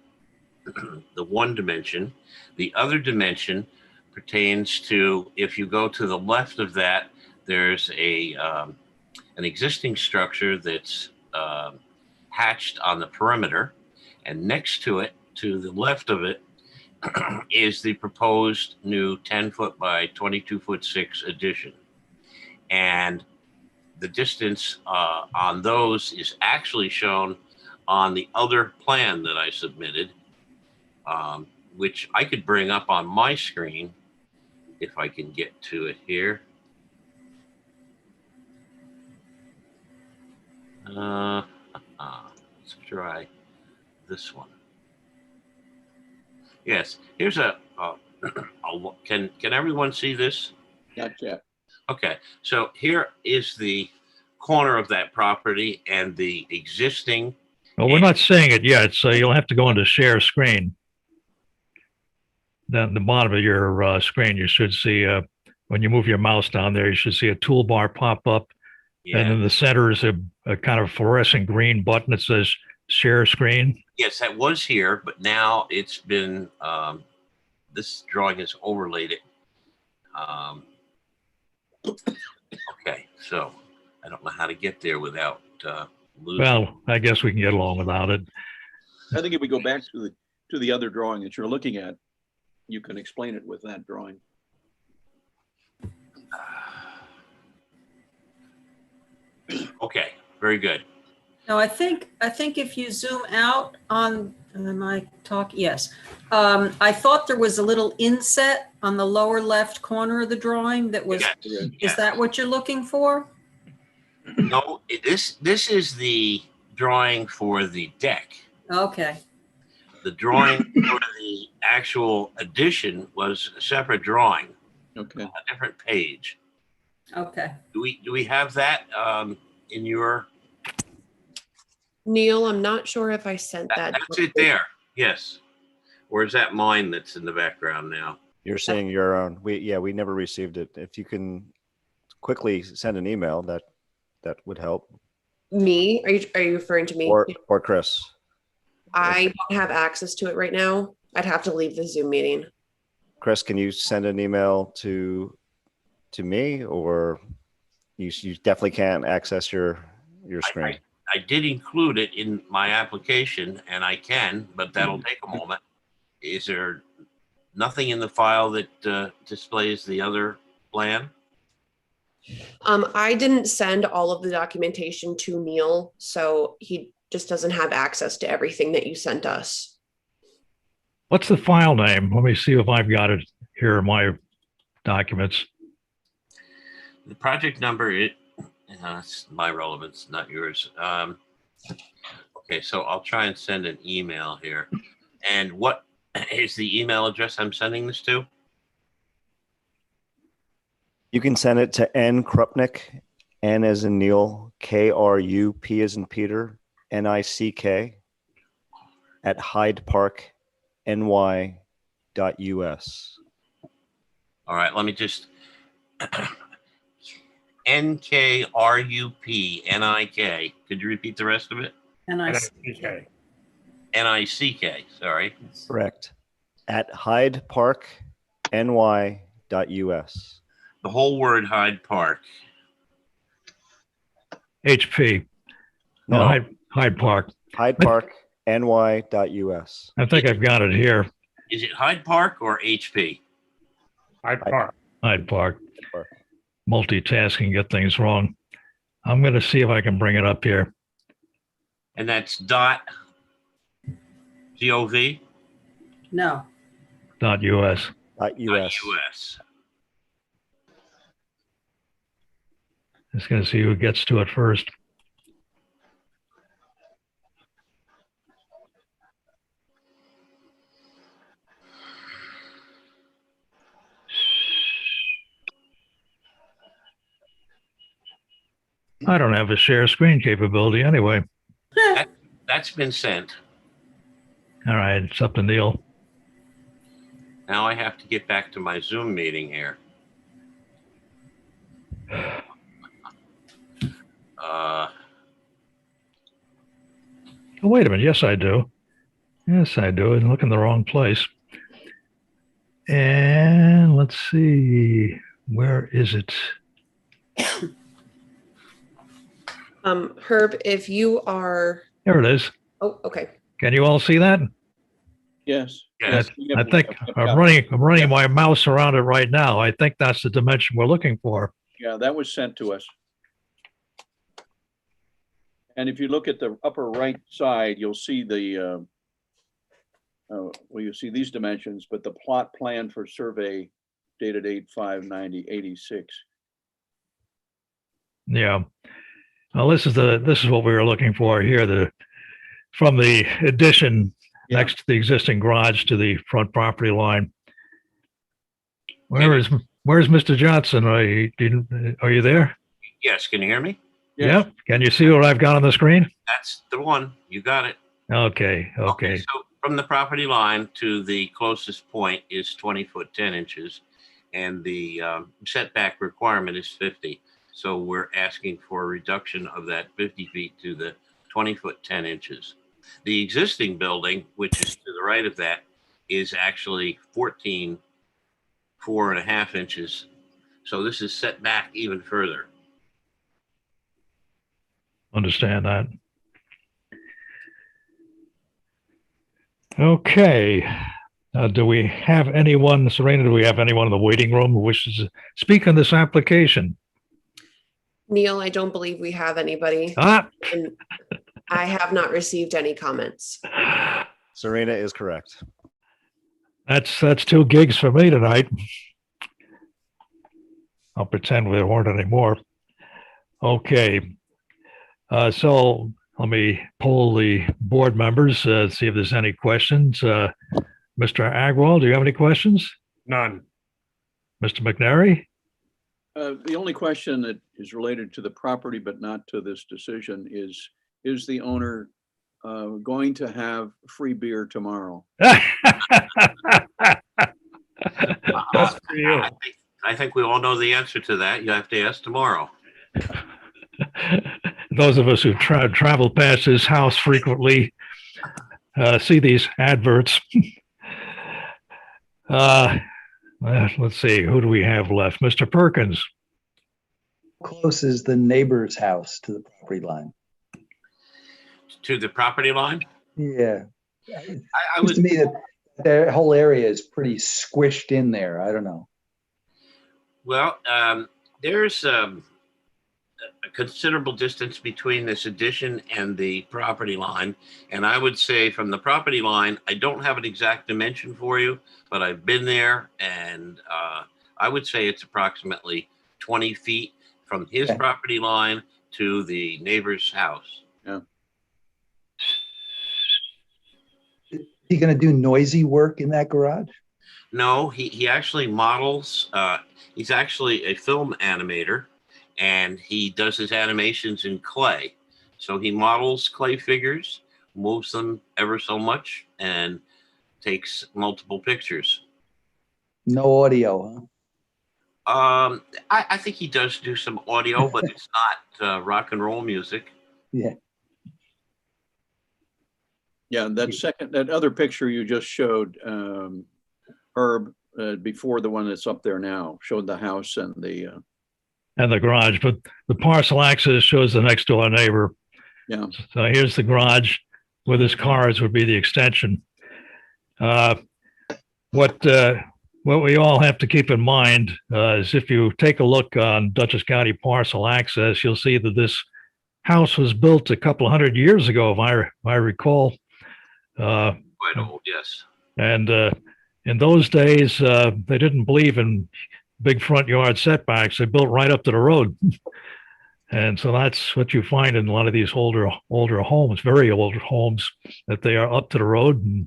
one dimension. The other dimension pertains to, if you go to the left of that, there's an existing structure that's hatched on the perimeter, and next to it, to the left of it, is the proposed new 10-foot by 22-foot 6 addition. And the distance on those is actually shown on the other plan that I submitted, which I could bring up on my screen if I can get to it here. Let's try this one. Yes, here's can everyone see this? Not yet. Okay, so here is the corner of that property and the existing. well, we're not seeing it yet, so you'll have to go into share screen. Then the bottom of your screen, you should see, when you move your mouse down there, you should see a toolbar pop up. Yeah. And in the center is a kind of fluorescent green button that says share screen. Yes, that was here, but now it's been, this drawing has overlaid it. Okay, so I don't know how to get there without losing. Well, I guess we can get along without it. I think if we go back to the other drawing that you're looking at, you can explain it with that drawing. Okay, very good. Now, I think if you zoom out on, am I talking? Yes. I thought there was a little inset on the lower left corner of the drawing that was, is that what you're looking for? No, this is the drawing for the deck. Okay. The drawing for the actual addition was a separate drawing, Okay. a different page. Okay. Do we have that in your? Neil, I'm not sure if I sent that. That's it there. Yes. Or is that mine that's in the background now? You're seeing your own. We never received it. If you can quickly send an email, that would help. Me? Are you referring to me? Or Chris. I don't have access to it right now. I'd have to leave the Zoom meeting. Chris, can you send an email to me, or you definitely can't access your screen? I did include it in my application, and I can, but that'll take a moment. Is there nothing in the file that displays the other plan? I didn't send all of the documentation to Neil, so he just doesn't have access to everything that you sent us. What's the file name? Let me see if I've got it here in my documents. The project number, it's my relevance, not yours. Okay, so I'll try and send an email here. And what is the email address I'm sending this to? You can send it to N Krupnik, N as in Neil, KRUP as in Peter, NICK at hydeparkny.us. All right, let me just NKRUPNIK. Could you repeat the rest of it? NICK. NICK, sorry. Correct. At hydeparkny.us. The whole word Hyde Park. HP. No. Hyde Park. hydeparkny.us. I think I've got it here. Is it Hyde Park or HP? Hyde Park. Hyde Park. Park. Multitasking, get things wrong. I'm going to see if I can bring it up here. And that's dot .gov, No. .us. .us. .us. Just going to see who gets to it first. I don't have a share screen capability anyway. That's been sent. All right, it's up to Neil. Now I have to get back to my Zoom meeting here. Oh, wait a minute. Yes, I do. Yes, I do. I'm looking in the wrong place. And let's see. Where is it? Herb, if you are, Here it is. oh, okay. Can you all see that? Yes. Yes. I think I'm running my mouse around it right now. I think that's the dimension we're looking for. Yeah, that was sent to us. And if you look at the upper right side, you'll see the, well, you see these dimensions, but the plot plan for survey dated 8/5/90/86. Yeah. Well, this is what we were looking for here. From the addition Yeah. next to the existing garage to the front property line. Where's Mr. Johnson? Are you there? Yes, can you hear me? Yes. Yep. Can you see what I've got on the screen? That's the one. You got it. Okay. Okay. So from the property line to the closest point is 20 foot 10 inches, and the setback requirement is 50. So we're asking for a reduction of that 50 feet to the 20 foot 10 inches. The existing building, which is to the right of that, is actually 14, 4.5 inches. So this is set back even further. Understand that. Okay. Do we have anyone, Serena, do we have anyone in the waiting room who wishes to speak on this application? Neil, I don't believe we have anybody. Ah, And I have not received any comments. Serena is correct. that's 2 gigs for me tonight. I'll pretend there weren't any more. Okay. So let me poll the board members, see if there's any questions. Mr. Agrawal, do you have any questions? None. Mr. McNary? The only question that is related to the property but not to this decision is the owner going to have free beer tomorrow? That's for you. I think we all know the answer to that. You have to ask tomorrow. Those of us who travel past his house frequently see these adverts. Let's see, who do we have left? Mr. Perkins. How close is the neighbor's house to the property line? To the property line? Yeah. I Seems would, to me that the whole area is pretty squished in there. I don't know. well, there's a considerable distance between this addition and the property line. And I would say from the property line, I don't have an exact dimension for you, but I've been there, and I would say it's approximately 20 feet from his Okay. property line to the neighbor's house. Is he going to do noisy work in that garage? No, he actually models, he's actually a film animator, and he does his animations in clay. So he models clay figures, moves them ever so much, and takes multiple pictures. No audio, huh? I think he does do some audio, but it's not rock and roll music. Yeah. Yeah, that other picture you just showed, Herb, before the one that's up there now, showed the house and the garage, but the parcel access shows the next door neighbor. yeah. So here's the garage with his cars would be the extension. What what we all have to keep in mind is if you take a look on Dutchess County parcel access, you'll see that this house was built a couple of 100 years ago, if I recall. Quite old, yes. And in those days, they didn't believe in big front yard setbacks. They built right up to the road. And so that's what you find in a lot of these older homes, very old homes, that they are up to the road.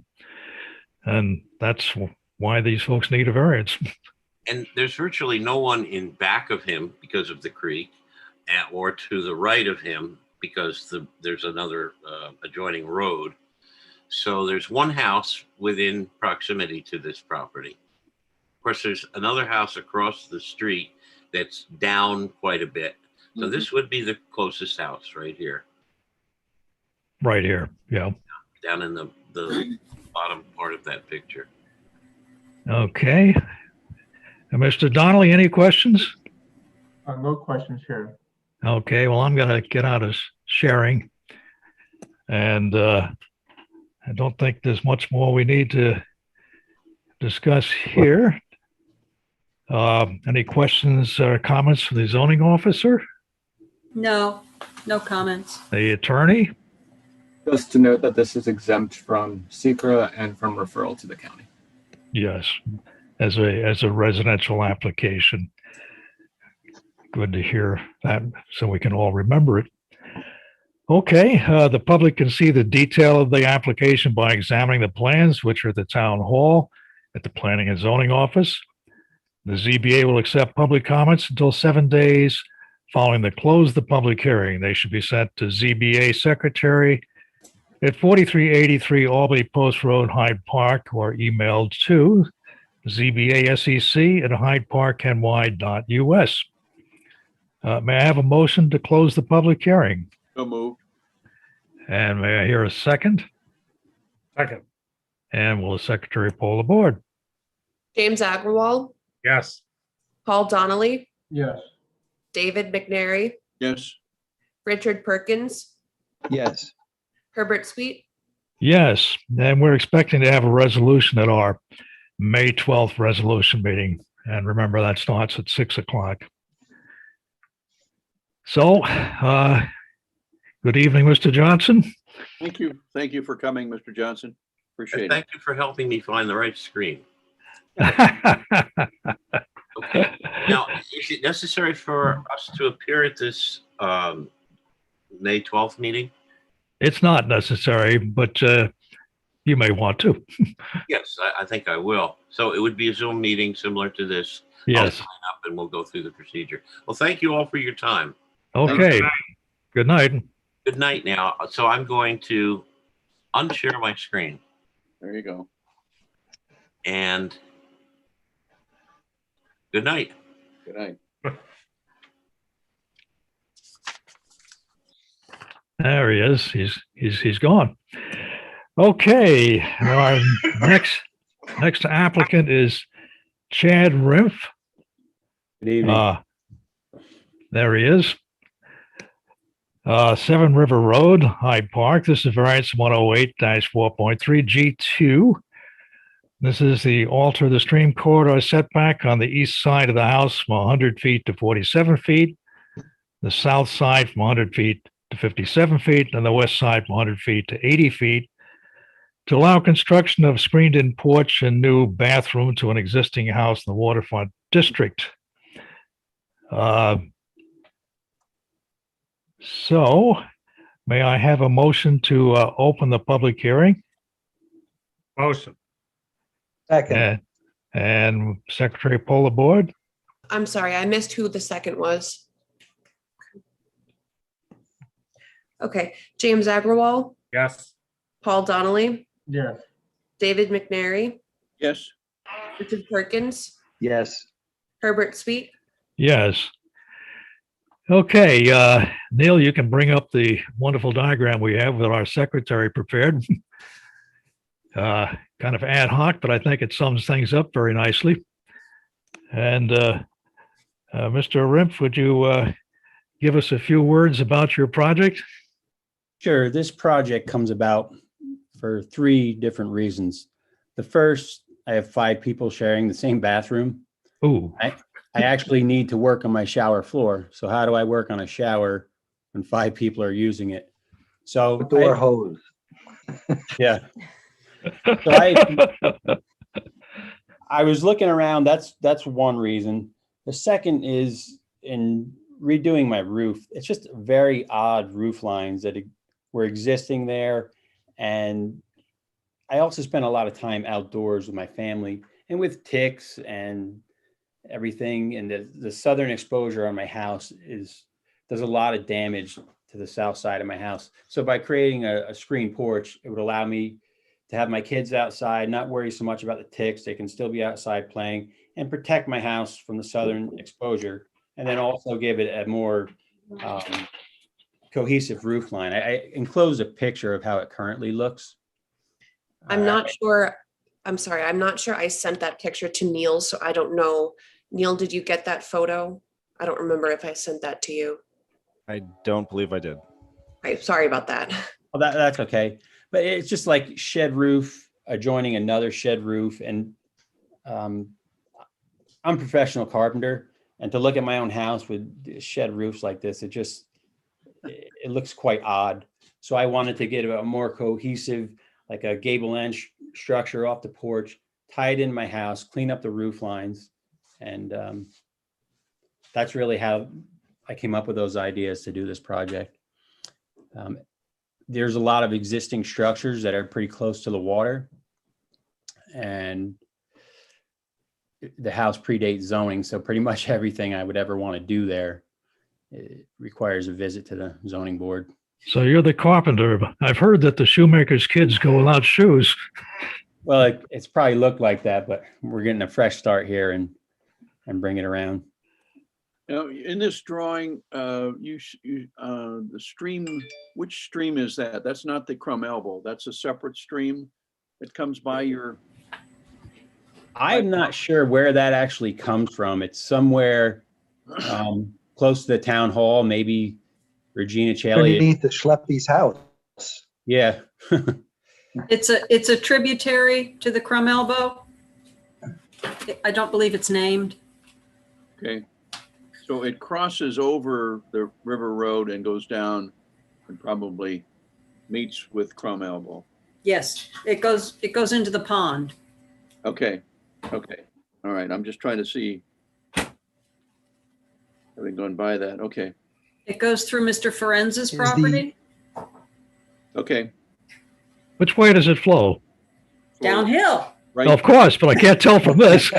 And that's why these folks need a variance. And there's virtually no one in back of him because of the creek, or to the right of him because there's another adjoining road. So there's one house within proximity to this property. Of course, there's another house across the street that's down quite a bit. So this would be the closest house right here. Right here, yeah. Down in the bottom part of that picture. Okay. And Mr. Donnelly, any questions? No questions here. Okay, well, I'm going to get out of sharing. And I don't think there's much more we need to discuss here. Any questions or comments for the zoning officer, No, no comments. the attorney? Just to note that this is exempt from secra and from referral to the county. Yes, as a residential application. Good to hear that, so we can all remember it. Okay, the public can see the detail of the application by examining the plans, which are at the town hall at the Planning and Zoning Office. The ZBA will accept public comments until 7 days following the close of the public hearing. They should be sent to ZBA Secretary at 4383 Albany Post Road, Hyde Park, or emailed to zbasec@hydeparkny.us. May I have a motion to close the public hearing? So moved. And may I hear a second? Second, And will the secretary poll the board? James Agrawal, yes. Paul Donnelly, Yes. David McNary, Yes. Richard Perkins, Yes. Herbert Sweet, Yes, and we're expecting to have a resolution at our May 12th resolution meeting. And remember, that starts at 6 o'clock. So, good evening, Mr. Johnson. Thank you. Thank you for coming, Mr. Johnson. Appreciate it. Thank you for helping me find the right screen. Okay. Now, is it necessary for us to appear at this May 12th meeting? It's not necessary, but you may want to. Yes, I think I will. So it would be a Zoom meeting similar to this. I'll Yes. sign up and we'll go through the procedure. Well, thank you all for your time. Okay. Good night. Good night now. So I'm going to unshare my screen There you go. and good night. Good night. There he is. He's gone. Okay. Our next applicant is Chad Rimpf. Good evening. There he is. 7 River Road, Hyde Park. This is variance 108-4.3 G2. This is the alter the stream corridor setback on the east side of the house from 100 feet to 47 feet, the south side from 100 feet to 57 feet, and the west side from 100 feet to 80 feet, to allow construction of screened-in porch and new bathroom to an existing house in the waterfront district. So may I have a motion to open the public hearing? Motion, Second. And Secretary poll the board? I'm sorry, I missed who the second was. Okay, James Agrawal, yes. Paul Donnelly, Yes. David McNary, Yes. Richard Perkins, Yes. Herbert Sweet. Yes. Okay, Neil, you can bring up the wonderful diagram we have that our secretary prepared. Kind of ad hoc, but I think it sums things up very nicely. And Mr. Rimpf, would you give us a few words about your project? Sure. This project comes about for 3 different reasons. The first I have 5 people sharing the same bathroom. Ooh, I actually need to work on my shower floor. So how do I work on a shower when 5 people are using it? So Door hose. yeah. So I was looking around. That's one reason. The second is in redoing my roof. It's just very odd roof lines that were existing there. And I also spent a lot of time outdoors with my family and with ticks and everything. And the southern exposure on my house does a lot of damage to the south side of my house. So by creating a screen porch, it would allow me to have my kids outside, not worry so much about the ticks. They can still be outside playing and protect my house from the southern exposure. And then also give it a more cohesive roof line. I enclosed a picture of how it currently looks. I'm not sure. I'm sorry. I'm not sure I sent that picture to Neil, so I don't know. Neil, did you get that photo? I don't remember if I sent that to you. I don't believe I did. Sorry about that. Well, that's okay. But it's just like shed roof adjoining another shed roof. And I'm a professional carpenter. And to look at my own house with shed roofs like this, it looks quite odd. So I wanted to get a more cohesive, like a gable end structure off the porch, tie it in my house, clean up the roof lines. And that's really how I came up with those ideas to do this project. There's a lot of existing structures that are pretty close to the water. And the house predates zoning. So pretty much everything I would ever want to do there, it requires a visit to the zoning board. so you're the carpenter. I've heard that the shoemaker's kids go without shoes. Well, it's probably looked like that, but we're getting a fresh start here and bring it around. Now, in this drawing, the stream, which stream is that? That's not the Crum Elbow. That's a separate stream that comes by your. I'm not sure where that actually comes from. It's somewhere close to the town hall, maybe Regina Chaley. Underneath the Schleppy's house. Yeah. It's a tributary to the Crum Elbow. I don't believe it's named. Okay. So it crosses over the river road and goes down and probably meets with Crum Elbow. Yes, it goes into the pond. Okay. Okay. All right. I'm just trying to see. Having gone by that. Okay. It goes through Mr. Ferenza's property. Okay. Which way does it flow? Downhill. Right. Of course, but I can't tell from this.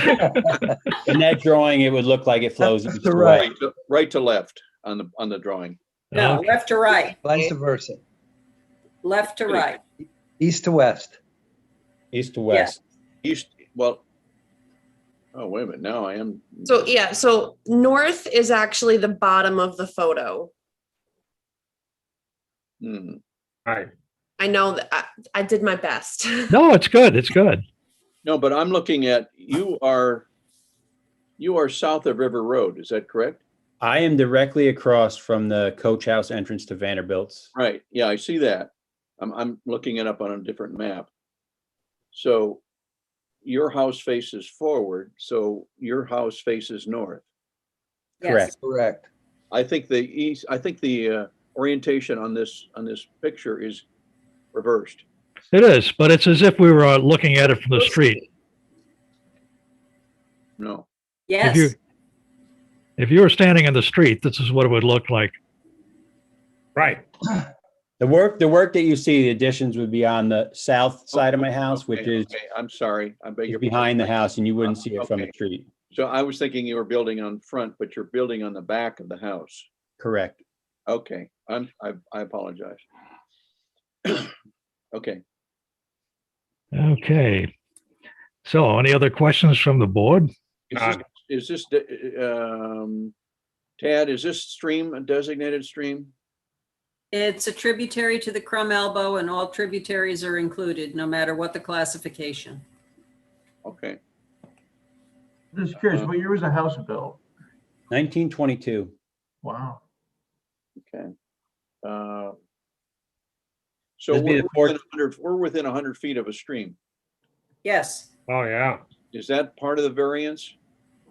In that drawing, it would look like it flows Left each to way. Right to left on the drawing. No, Okay. left to right. Vice versa. Left to right. East to west. East to west. East. Well. Oh, wait a minute. Now I am. So yeah, so north is actually the bottom of the photo. Hmm. Right. I know that I did my best. No, it's good. It's good. No, but I'm looking at you are south of River Road. Is that correct? I am directly across from the coach house entrance to Vanderbilt's. Right. Yeah, I see that. I'm looking it up on a different map. So your house faces forward, so your house faces north. Correct. Correct. I think the east. I think the orientation on this picture is reversed. It is, but it's as if we were looking at it from the street. No. Yes. If you were standing in the street, this is what it would look like. Right. The work that you see, the additions would be on the south side of my house, which is Okay. I'm sorry. I beg your behind the house, and you wouldn't see it from the Okay. street. So I was thinking you were building on front, but you're building on the back of the house. Correct. Okay. I apologize. Okay. Okay. So any other questions from the board? Is this Tad, is this stream a designated stream? It's a tributary to the Crum Elbow, and all tributaries are included, no matter what the classification. Okay. Just curious, what year was the house built? 1922. Wow. Okay. So That'd be the we're within 100 feet of a stream. Yes. Oh, yeah. Is that part of the variance?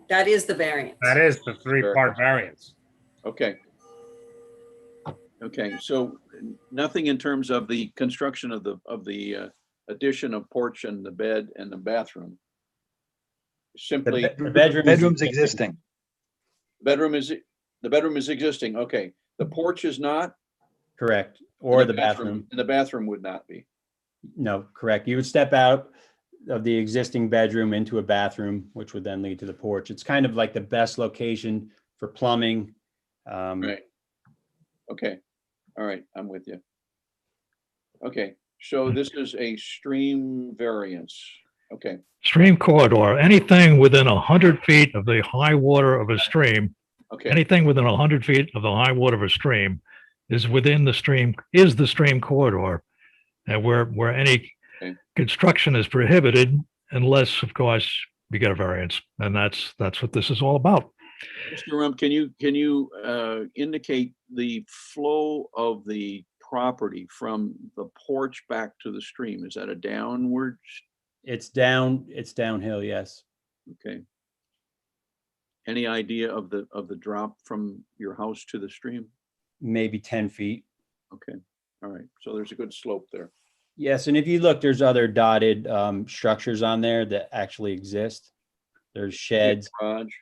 That is the variance. That is the three-part variance. Okay. Okay, so nothing in terms of the construction of the addition of porch and the bed and the bathroom. Simply, The bedroom. Bedroom's existing. the bedroom is existing. Okay, the porch is not. Correct. Or and the bathroom. And the bathroom would not be. No, correct. You would step out of the existing bedroom into a bathroom, which would then lead to the porch. It's kind of like the best location for plumbing. Right. Okay. All right. I'm with you. Okay. So this is a stream variance. Okay. Stream corridor, anything within 100 feet of the high water of a stream, Okay. anything within 100 feet of the high water of a stream is within the stream, is the stream corridor. And where any Okay. construction is prohibited unless, of course, you get a variance. And that's what this is all about. Mr. Rump, can you indicate the flow of the property from the porch back to the stream? Is that a downward? It's downhill, yes. Okay. Any idea of the drop from your house to the stream? Maybe 10 feet. Okay. All right. So there's a good slope there. Yes, and if you look, there's other dotted structures on there that actually exist. There's sheds. Garage.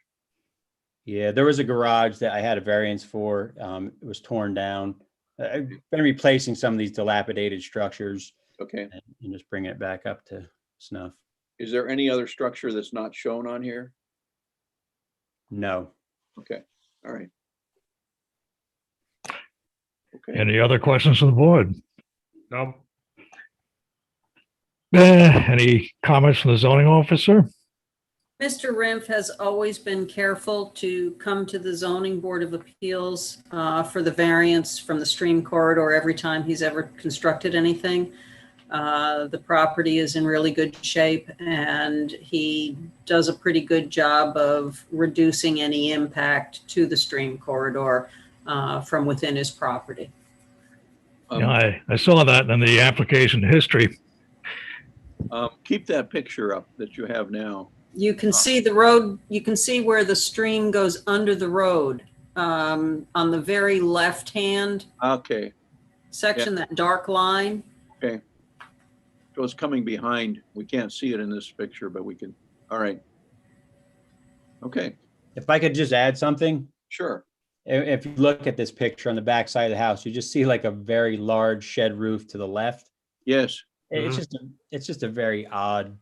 Yeah, there was a garage that I had a variance for. It was torn down. I've been replacing some of these dilapidated structures Okay. and just bringing it back up to snuff. Is there any other structure that's not shown on here? No. Okay. All right. Okay. Any other questions from the board? No, Any comments from the zoning officer? Mr. Rimpf has always been careful to come to the zoning board of appeals for the variance from the stream corridor every time he's ever constructed anything. The property is in really good shape and he does a pretty good job of reducing any impact to the stream corridor from within his property. Yeah, I saw that in the application history. Keep that picture up that you have now. You can see the road, you can see where the stream goes under the road on the very left-hand Okay. section, that dark line. Okay. So it's coming behind. We can't see it in this picture, but we can. All right. Okay. If I could just add something. Sure. If you look at this picture on the back side of the house, you just see like a very large shed roof to the left. Yes. It's just a very odd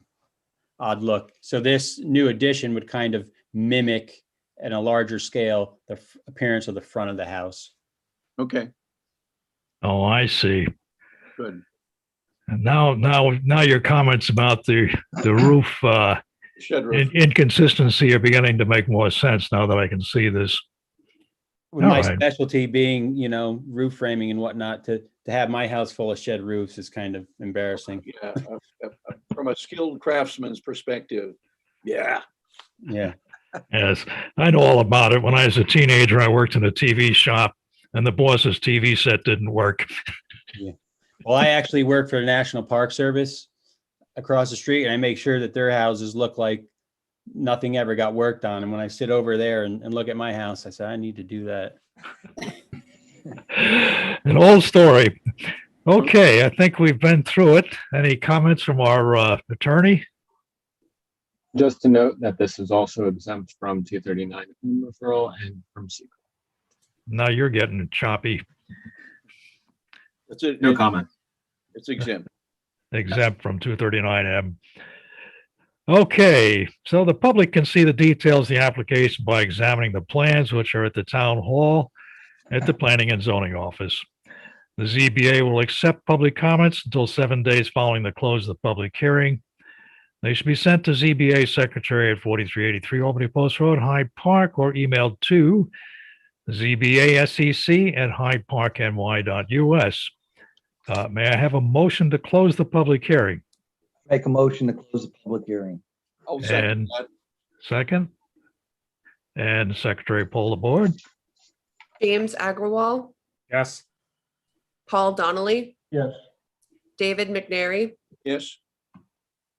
look. So this new addition would kind of mimic at a larger scale the appearance of the front of the house. Okay. Oh, I see. Good. And now your comments about the roof Shed roof. inconsistency are beginning to make more sense now that I can see this. With All my right. specialty being, roof framing and whatnot, to have my house full of shed roofs is kind of embarrassing. Yeah. From a skilled craftsman's perspective. Yeah. Yeah. Yes, I know all about it. When I was a teenager, I worked in a TV shop and the boss's TV set didn't work. Yeah. Well, I actually work for the National Park Service across the street, and I make sure that their houses look like nothing ever got worked on. And when I sit over there and look at my house, I say, I need to do that. An old story. Okay, I think we've been through it. Any comments from our attorney? Just to note that this is also exempt from 239 referral and from secret. Now you're getting choppy. That's it. No comment. It's exempt. Exempt from 239M. Okay, so the public can see the details of the application by examining the plans, which are at the town hall at the planning and zoning office. The ZBA will accept public comments until 7 days following the close of the public hearing. They should be sent to ZBA Secretary at 4383 Albany Post Road, Hyde Park, or emailed to zbasec@hydeparkny.us. May I have a motion to close the public hearing? Make a motion to close the public hearing. I'll second And that. second? And Secretary poll the board? James Agrawal, yes, Paul Donnelly, Yes. David McNary, Yes.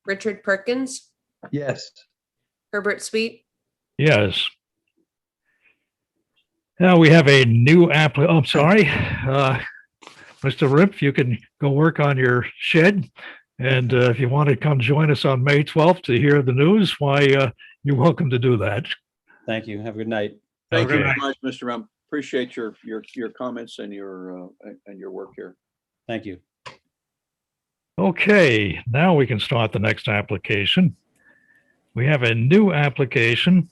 Richard Perkins, Yes. Herbert Sweet, Yes. Now we have a new I'm sorry. Mr. Rip, you can go work on your shed. And if you want to come join us on May 12th to hear the news, why, you're welcome to do that. Thank you. Have a good night. Thank you Okay. very much, Mr. Rum. Appreciate your comments and your work here. Thank you. Okay, now we can start the next application. We have a new application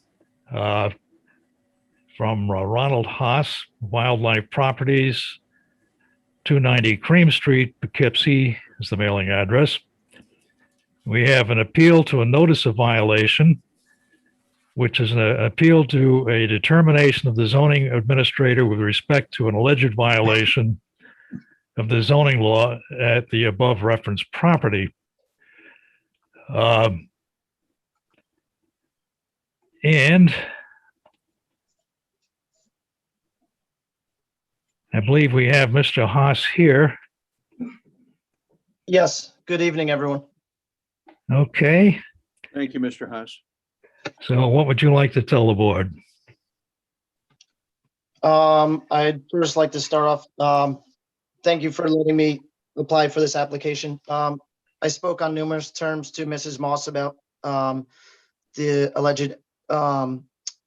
from Ronald Haas, Wildlife Properties, 290 Cream Street, Poughkeepsie is the mailing address. We have an appeal to a notice of violation, which is an appeal to a determination of the zoning administrator with respect to an alleged violation of the zoning law at the above referenced property. And I believe we have Mr. Haas here. Yes, good evening, everyone. Okay, Thank you, Mr. Haas. so what would you like to tell the board? I'd first like to start off, thank you for letting me apply for this application. I spoke on numerous terms to Mrs. Moss about the alleged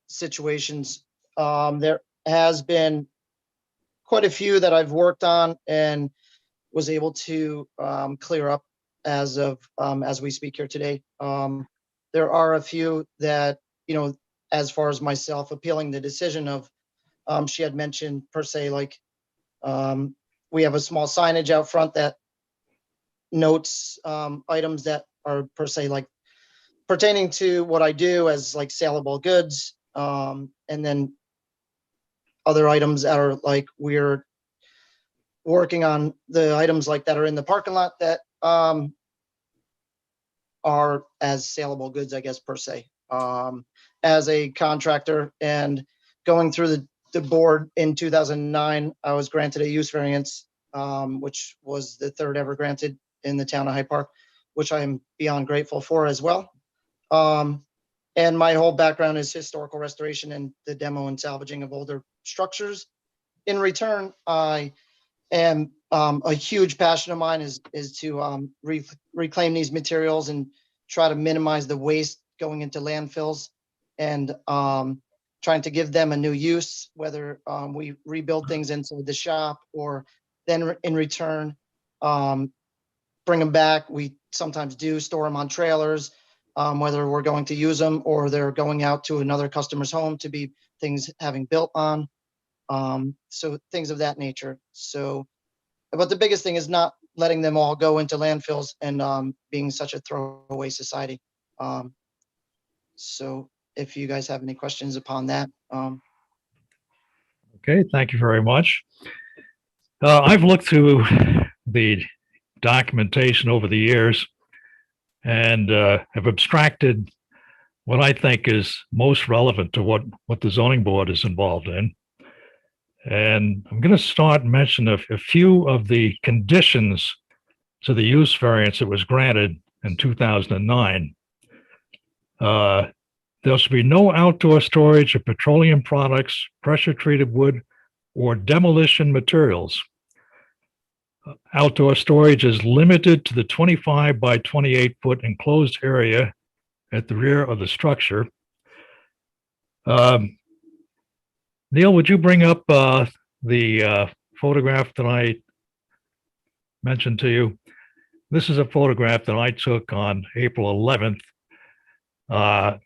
situations. There has been quite a few that I've worked on and was able to clear up as we speak here today. There are a few that, as far as myself appealing the decision of, she had mentioned per se, like, we have a small signage out front that notes items that are per se like pertaining to what I do as like saleable goods. And then other items that are like, we're working on the items like that are in the parking lot that are as saleable goods, I guess, per se. As a contractor and going through the board in 2009, I was granted a use variance, which was the third ever granted in the town of Hyde Park, which I am beyond grateful for as well. And my whole background is historical restoration and the demo and salvaging of older structures. In return, I am a huge passion of mine is to reclaim these materials and try to minimize the waste going into landfills and trying to give them a new use, whether we rebuild things inside the shop or then in return, bring them back. We sometimes do store them on trailers, whether we're going to use them or they're going out to another customer's home to be things having built on. So things of that nature. So, but the biggest thing is not letting them all go into landfills and being such a throwaway society. So if you guys have any questions upon that. Okay, thank you very much. I've looked through the documentation over the years and have abstracted what I think is most relevant to what the zoning board is involved in. And I'm going to start and mention a few of the conditions to the use variance that was granted in 2009. There should be no outdoor storage of petroleum products, pressure-treated wood, or demolition materials. Outdoor storage is limited to the 25 by 28 foot enclosed area at the rear of the structure. Neil, would you bring up the photograph that I mentioned to you? This is a photograph that I took on April 11th.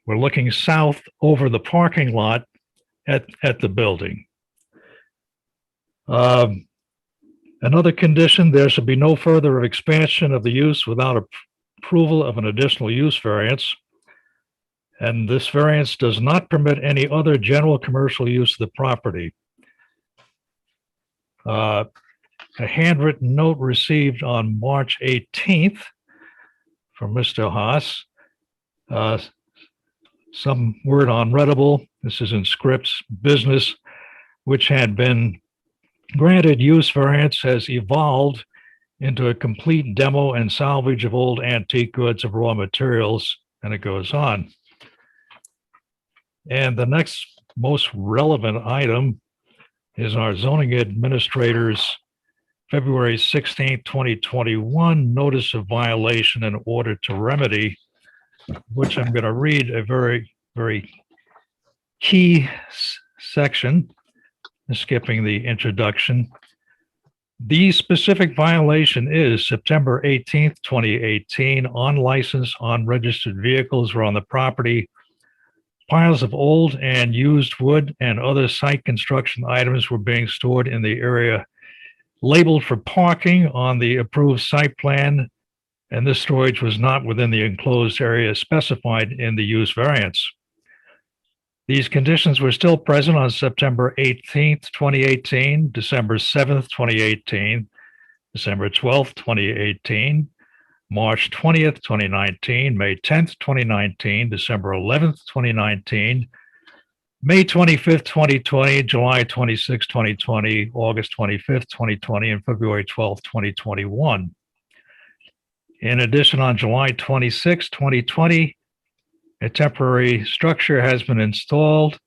We're looking south over the parking lot at the building. Another condition, there should be no further expansion of the use without approval of an additional use variance. And this variance does not permit any other general commercial use of the property. A handwritten note received on March 18th from Mr. Haas. Some word unreadable. This is in scripts. Business, which had been granted use variance, has evolved into a complete demo and salvage of old antique goods of raw materials and it goes on. And the next most relevant item is our zoning administrator's February 16th, 2021 notice of violation and order to remedy, which I'm going to read a very, very key section, skipping the introduction. The specific violation is September 18th, 2018, unlicensed, unregistered vehicles were on the property. Piles of old and used wood and other site construction items were being stored in the area labeled for parking on the approved site plan, and this storage was not within the enclosed area specified in the use variance. These conditions were still present on September 18th, 2018, December 7th, 2018, December 12th, 2018, March 20th, 2019, May 10th, 2019, December 11th, 2019, May 25th, 2020, July 26th, 2020, August 25th, 2020, and February 12th, 2021. In addition, on July 26th, 2020, a temporary structure has been installed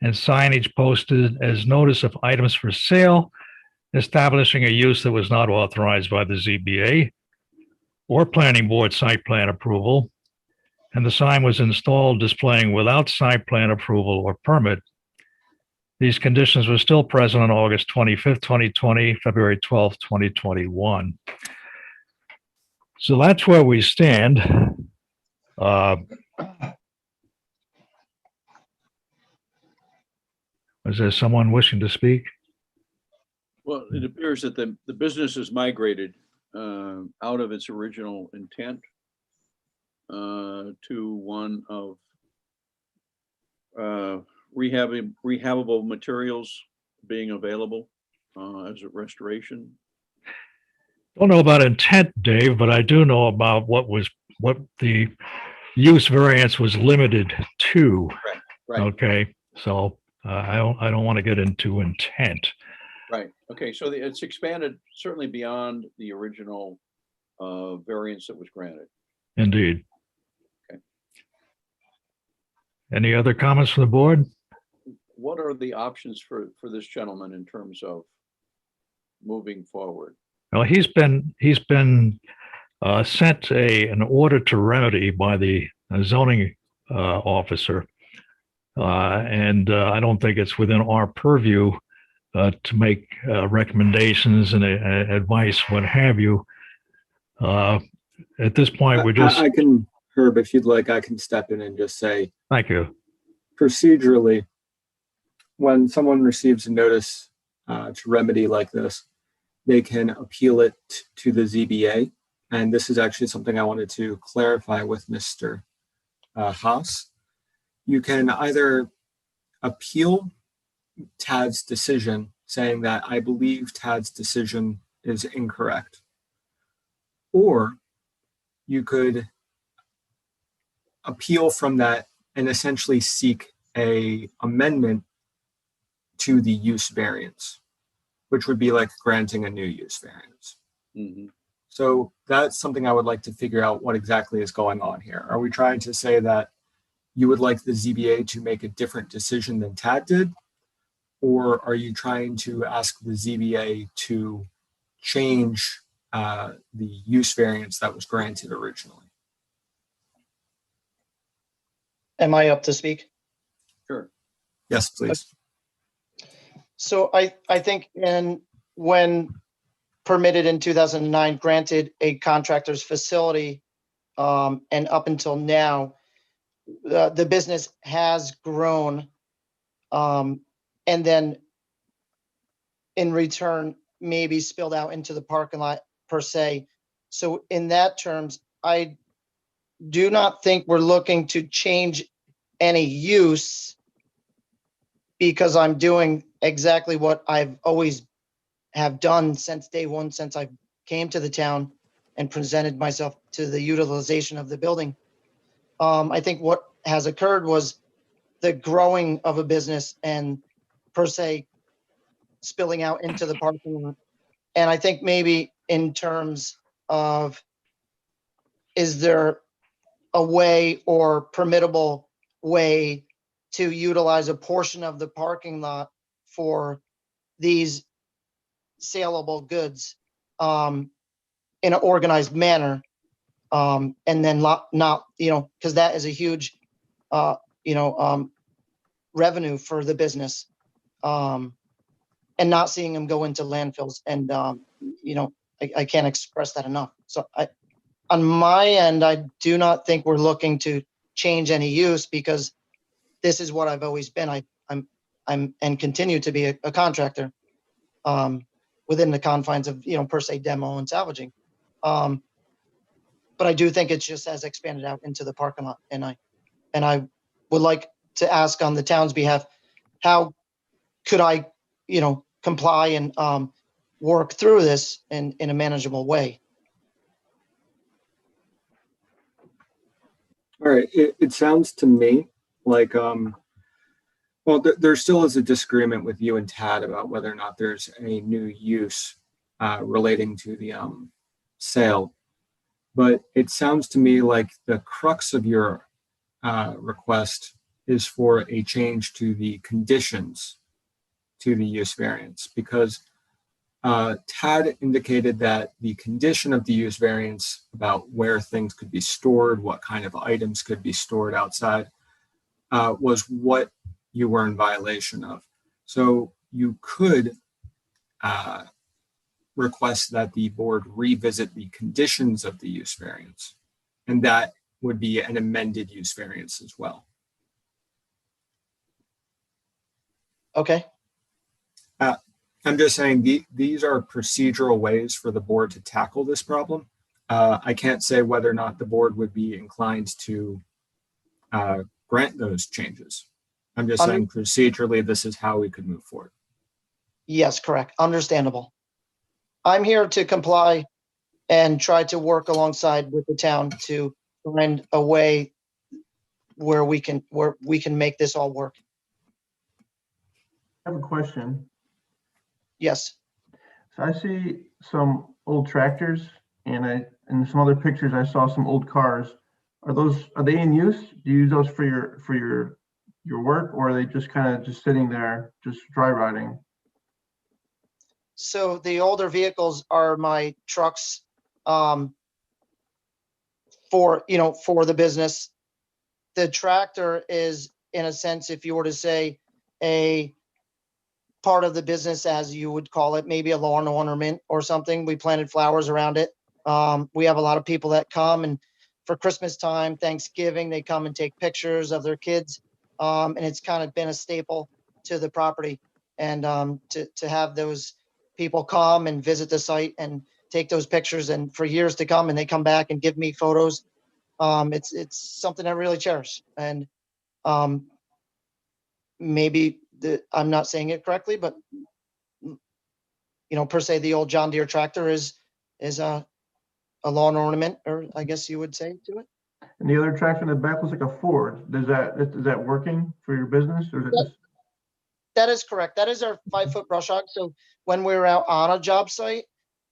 and signage posted as notice of items for sale, establishing a use that was not authorized by the ZBA or Planning Board site plan approval, and the sign was installed displaying without site plan approval or permit. These conditions were still present on August 25th, 2020, February 12th, 2021. So that's where we stand. Is there someone wishing to speak? Well, it appears that the business has migrated out of its original intent to one of rehabable materials being available as a restoration. Don't know about intent, Dave, but I do know about what the use variance was limited to. Right. Okay, so I don't want to get into intent. Right. Okay. So it's expanded certainly beyond the original variance that was granted. Indeed. Okay. Any other comments from the board? What are the options for this gentleman in terms of moving forward? Well, he's been sent an order to remedy by the zoning officer, and I don't think it's within our purview to make recommendations and advice, what have you. At this point, we're just. I can, Herb, if you'd like, I can step in and just say. Thank you. Procedurally, when someone receives a notice to remedy like this, they can appeal it to the ZBA. And this is actually something I wanted to clarify with Mr. Haas. You can either appeal Tad's decision, saying that I believe Tad's decision is incorrect. Or you could appeal from that and essentially seek an amendment to the use variance, which would be like granting a new use variance. Mm-hmm. So that's something I would like to figure out what exactly is going on here. Are we trying to say that you would like the ZBA to make a different decision than Tad did? Or are you trying to ask the ZBA to change the use variance that was granted originally? Am I up to speak? Sure. Yes, please. So I think when permitted in 2009, granted a contractor's facility, and up until now, the business has grown, and then in return, maybe spilled out into the parking lot per se. So in that terms, I do not think we're looking to change any use, because I'm doing exactly what I've always have done since day one, since I came to the town and presented myself to the utilization of the building. I think what has occurred was the growing of a business and per se spilling out into the parking lot. And I think maybe in terms of, is there a way or permittable way to utilize a portion of the parking lot for these saleable goods in an organized manner. And then not, because that is a huge, revenue for the business. And not seeing them go into landfills. And, I can't express that enough. So on my end, I do not think we're looking to change any use because this is what I've always been. I'm and continue to be a contractor within the confines of, per se demo and salvaging. But I do think it's just as expanded out into the parking lot. And I would like to ask on the town's behalf, how could I, comply and work through this in a manageable way? All right, it sounds to me like, well, there still is a disagreement with you and Tad about whether or not there's a new use relating to the sale. But it sounds to me like the crux of your request is for a change to the conditions to the use variance, because Tad indicated that the condition of the use variance about where things could be stored, what kind of items could be stored outside, was what you were in violation of. So you could request that the board revisit the conditions of the use variance, and that would be an amended use variance as well. Okay. I'm just saying these are procedural ways for the board to tackle this problem. I can't say whether or not the board would be inclined to grant those changes. I'm just saying procedurally, this is how we could move forward. Yes, correct. Understandable. I'm here to comply and try to work alongside with the town to find a way where we can make this all work. I have a question. Yes. So I see some old tractors and in some other pictures, I saw some old cars. Are they in use? Do you use those for your work, or are they just kind of just sitting there, just dry rotting? So the older vehicles are my trucks for the business. The tractor is, in a sense, if you were to say, a part of the business, as you would call it, maybe a lawn ornament or something. We planted flowers around it. We have a lot of people that come, and for Christmas time, Thanksgiving, they come and take pictures of their kids. And it's kind of been a staple to the property. And to have those people come and visit the site and take those pictures, and for years to come, and they come back and give me photos. It's something I really cherish. And maybe I'm not saying it correctly, but per se, the old John Deere tractor is a lawn ornament, or I guess you would say to it. And the other tractor in the back looks like a Ford. Is that working for your business, or is it just? That is correct. That is our 5-foot brush hog. So when we're out on a job site,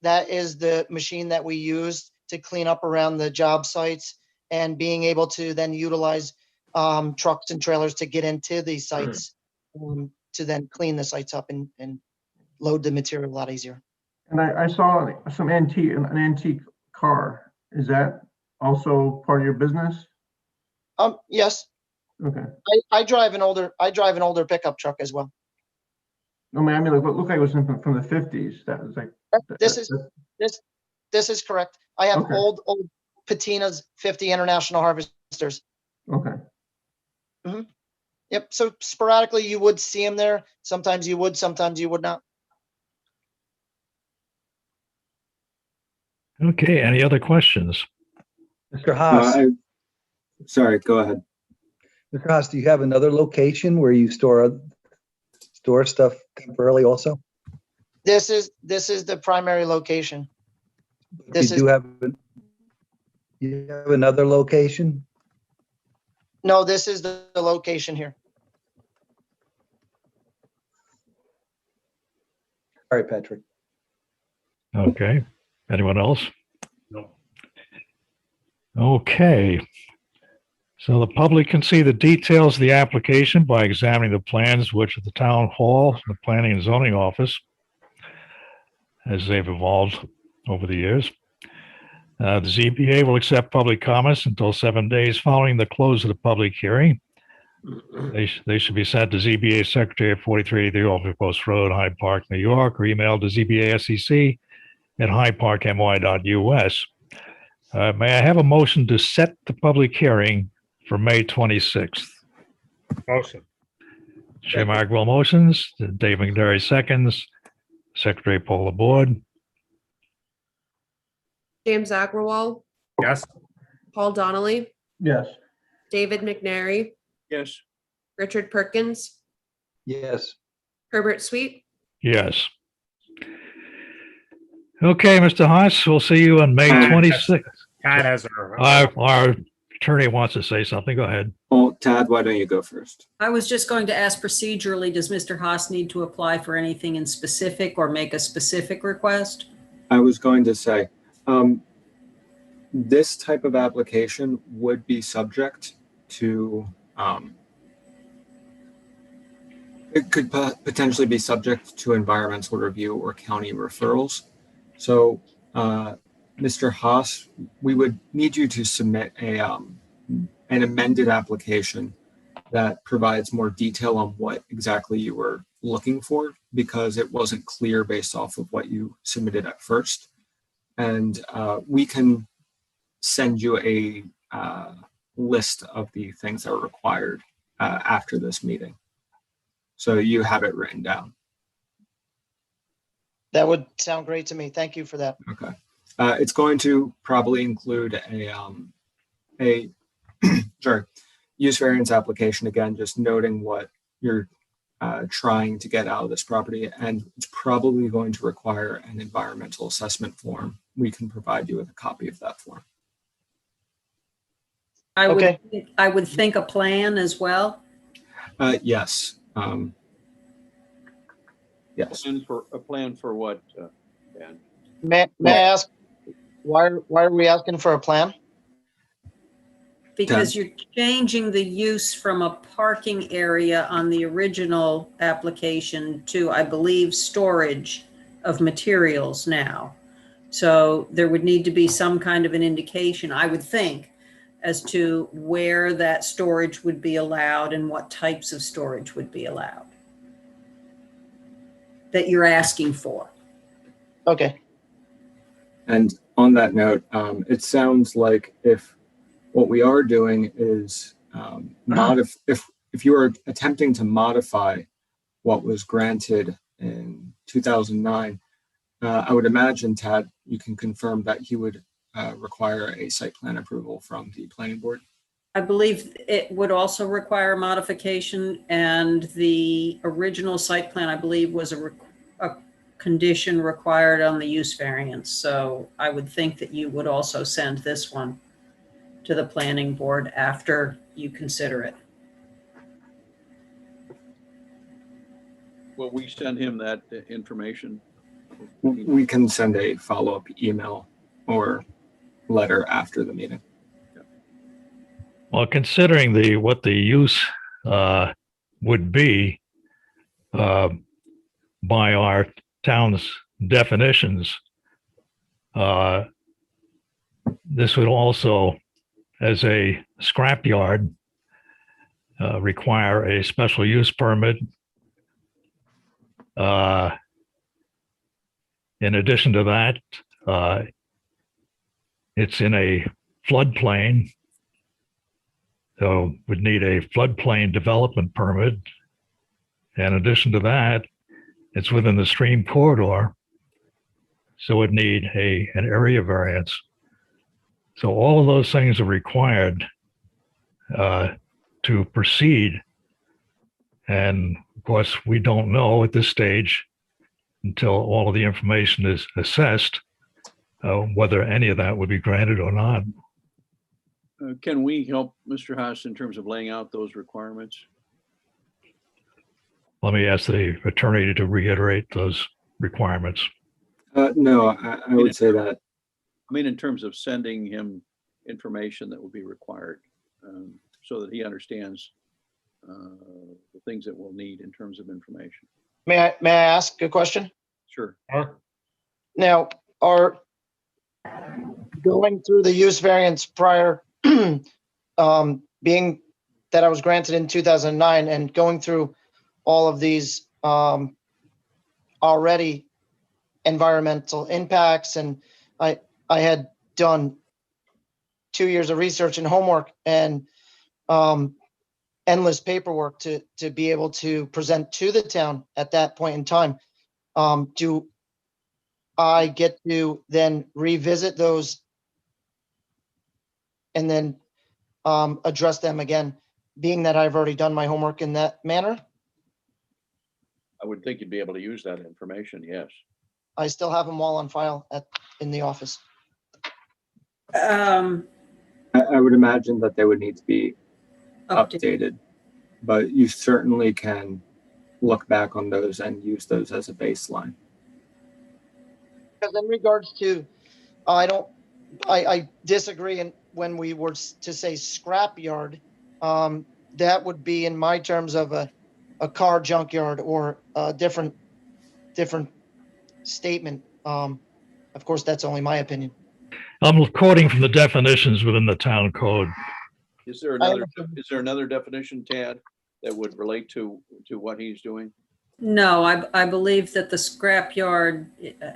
that is the machine that we use to clean up around the job sites, and being able to then utilize trucks and trailers to get into these sites to then clean the sites up and load the material a lot easier. And I saw an antique car. Is that also part of your business? Yes. Okay. I drive an older pickup truck as well. No, I mean, like, look like it was from the 50s. That was like. This is correct. I have Okay. old Patina's 50 International Harvesters. Okay. Mm-hmm. Yep. So sporadically you would see them there. Sometimes you would, sometimes you would not. Okay, any other questions? Mr. Haas, Sorry, go ahead. Mr. Haas, do you have another location where you store stuff temporarily also? This is the primary location. You have another location? No, this is the location here. All right, Patrick. Okay, anyone else? No. Okay, So the public can see the details of the application by examining the plans which at the town hall, the planning and zoning office, as they've evolved over the years. The ZBA will accept public comments until 7 days following the close of the public hearing. They should be sent to ZBA Secretary at 43 Old Post Road, Hyde Park, New York, or emailed to zbasec@hydeparkny.us. May I have a motion to set the public hearing for May 26th? Motion. Jim Agwell motions, Dave McDerry seconds. Secretary poll the board. James Agrawal, Yes. Paul Donnelly, Yes. David McNary, Yes. Richard Perkins, Yes. Herbert Sweet. Yes. Okay, Mr. Haas, we'll see you on May 26th. Pat has her. Our attorney wants to say something. Go ahead. Well, Tad, why don't you go first? I was just going to ask procedurally, does Mr. Haas need to apply for anything in specific or make a specific request? I was going to say, this type of application would be subject to, it could potentially be subject to environmental review or county referrals. So, Mr. Haas, we would need you to submit an amended application that provides more detail on what exactly you were looking for, because it wasn't clear based off of what you submitted at first. And we can send you a list of the things that are required after this meeting. So you have it written down. That would sound great to me. Thank you for that. Okay. It's going to probably include a sorry, use variance application, again, just noting what you're trying to get out of this property. And it's probably going to require an environmental assessment form. We can provide you with a copy of that form. I Okay. would think a plan as well. Yes. Yes. A plan for what, Dan? May I ask, why are we asking for a plan? Because you're changing the use from a parking area on the original application to, I believe, storage of materials now. So there would need to be some kind of an indication, I would think, as to where that storage would be allowed and what types of storage would be allowed that you're asking for. Okay. And on that note, it sounds like if what we are doing is if you are attempting to modify what was granted in 2009, I would imagine, Tad, you can confirm that he would require a site plan approval from the planning board. I believe it would also require modification, and the original site plan, I believe, was a condition required on the use variance. So I would think that you would also send this one to the planning board after you consider it. Will we send him that information? We can send a follow-up email or letter after the meeting. Well, considering what the use would be by our town's definitions, this would also, as a scrapyard, require a special use permit. In addition to that, it's in a floodplain, so would need a floodplain development permit. In addition to that, it's within the stream corridor, so it would need an area variance. So all of those things are required to proceed. And of course, we don't know at this stage, until all of the information is assessed, whether any of that would be granted or not. Can we help Mr. Haas in terms of laying out those requirements? Let me ask the attorney to reiterate those requirements. No, I would say that. I mean, in terms of sending him information that would be required. so that he understands the things that we'll need in terms of information. May I ask a question? Sure. Now, are going through the use variance prior, being that I was granted in 2009 and going through all of these already environmental impacts, and I had done 2 years of research and homework and endless paperwork to be able to present to the town at that point in time. Do I get to then revisit those and then address them again, being that I've already done my homework in that manner? I would think you'd be able to use that information, yes. I still have them all on file in the office. I would imagine that they would need to be updated, but you certainly can look back on those and use those as a baseline. Because in regards to, I disagree. And when we were to say scrapyard, that would be in my terms of a car junkyard or a different statement. Of course, that's only my opinion. I'm quoting from the definitions within the town code. Is there another definition, Tad, that would relate to what he's doing? No, I believe that the scrapyard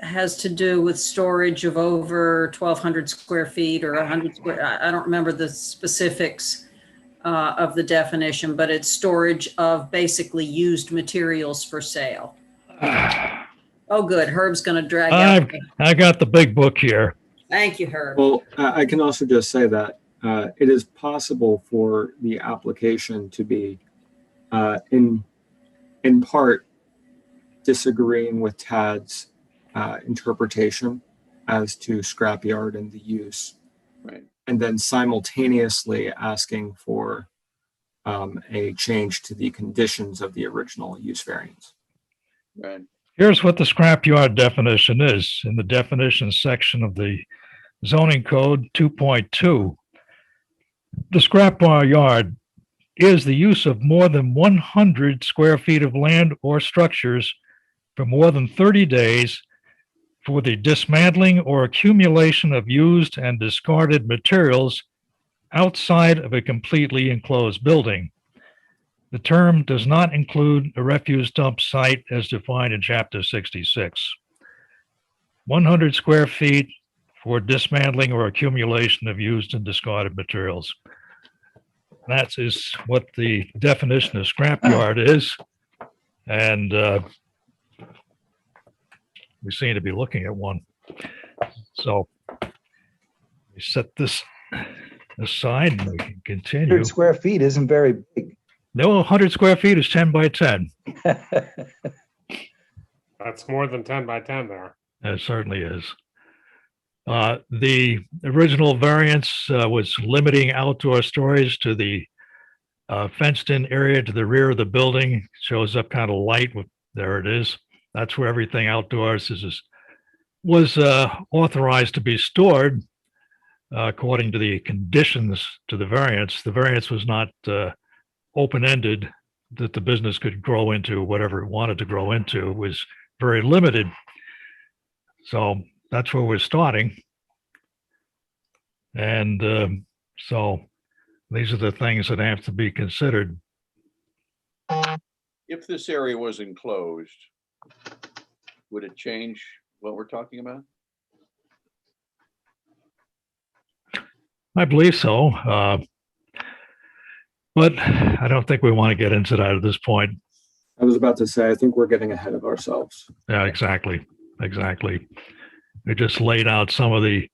has to do with storage of over 1,200 square feet or 100 square. I don't remember the specifics of the definition, but it's storage of basically used materials for sale. Oh, good. Herb's going to drag out. I got the big book here. Thank you, Herb. Well, I can also just say that it is possible for the application to be in part disagreeing with Tad's interpretation as to scrapyard and the use, right? And then simultaneously asking for a change to the conditions of the original use variance. Right. Here's what the scrapyard definition is in the definition section of the zoning code 2.2. The scrapyard is the use of more than 100 square feet of land or structures for more than 30 days for the dismantling or accumulation of used and discarded materials outside of a completely enclosed building. The term does not include a refuse dump site as defined in Chapter 66. 100 square feet for dismantling or accumulation of used and discarded materials. That is what the definition of scrapyard is. And we seem to be looking at one. So we set this aside and we can continue. 100 square feet isn't very big. No, 100 square feet is 10 by 10. That's more than 10 by 10 there. It certainly is. The original variance was limiting outdoor storage to the fenced-in area to the rear of the building. Shows up kind of light. There it is. That's where everything outdoors was authorized to be stored according to the conditions to the variance. The variance was not open-ended, that the business could grow into whatever it wanted to grow into. It was very limited. So that's where we're starting. And so these are the things that have to be considered. If this area was enclosed, would it change what we're talking about? I believe so. But I don't think we want to get into that at this point. I was about to say, I think we're getting ahead of ourselves. Yeah, exactly. Exactly. We just laid out some of the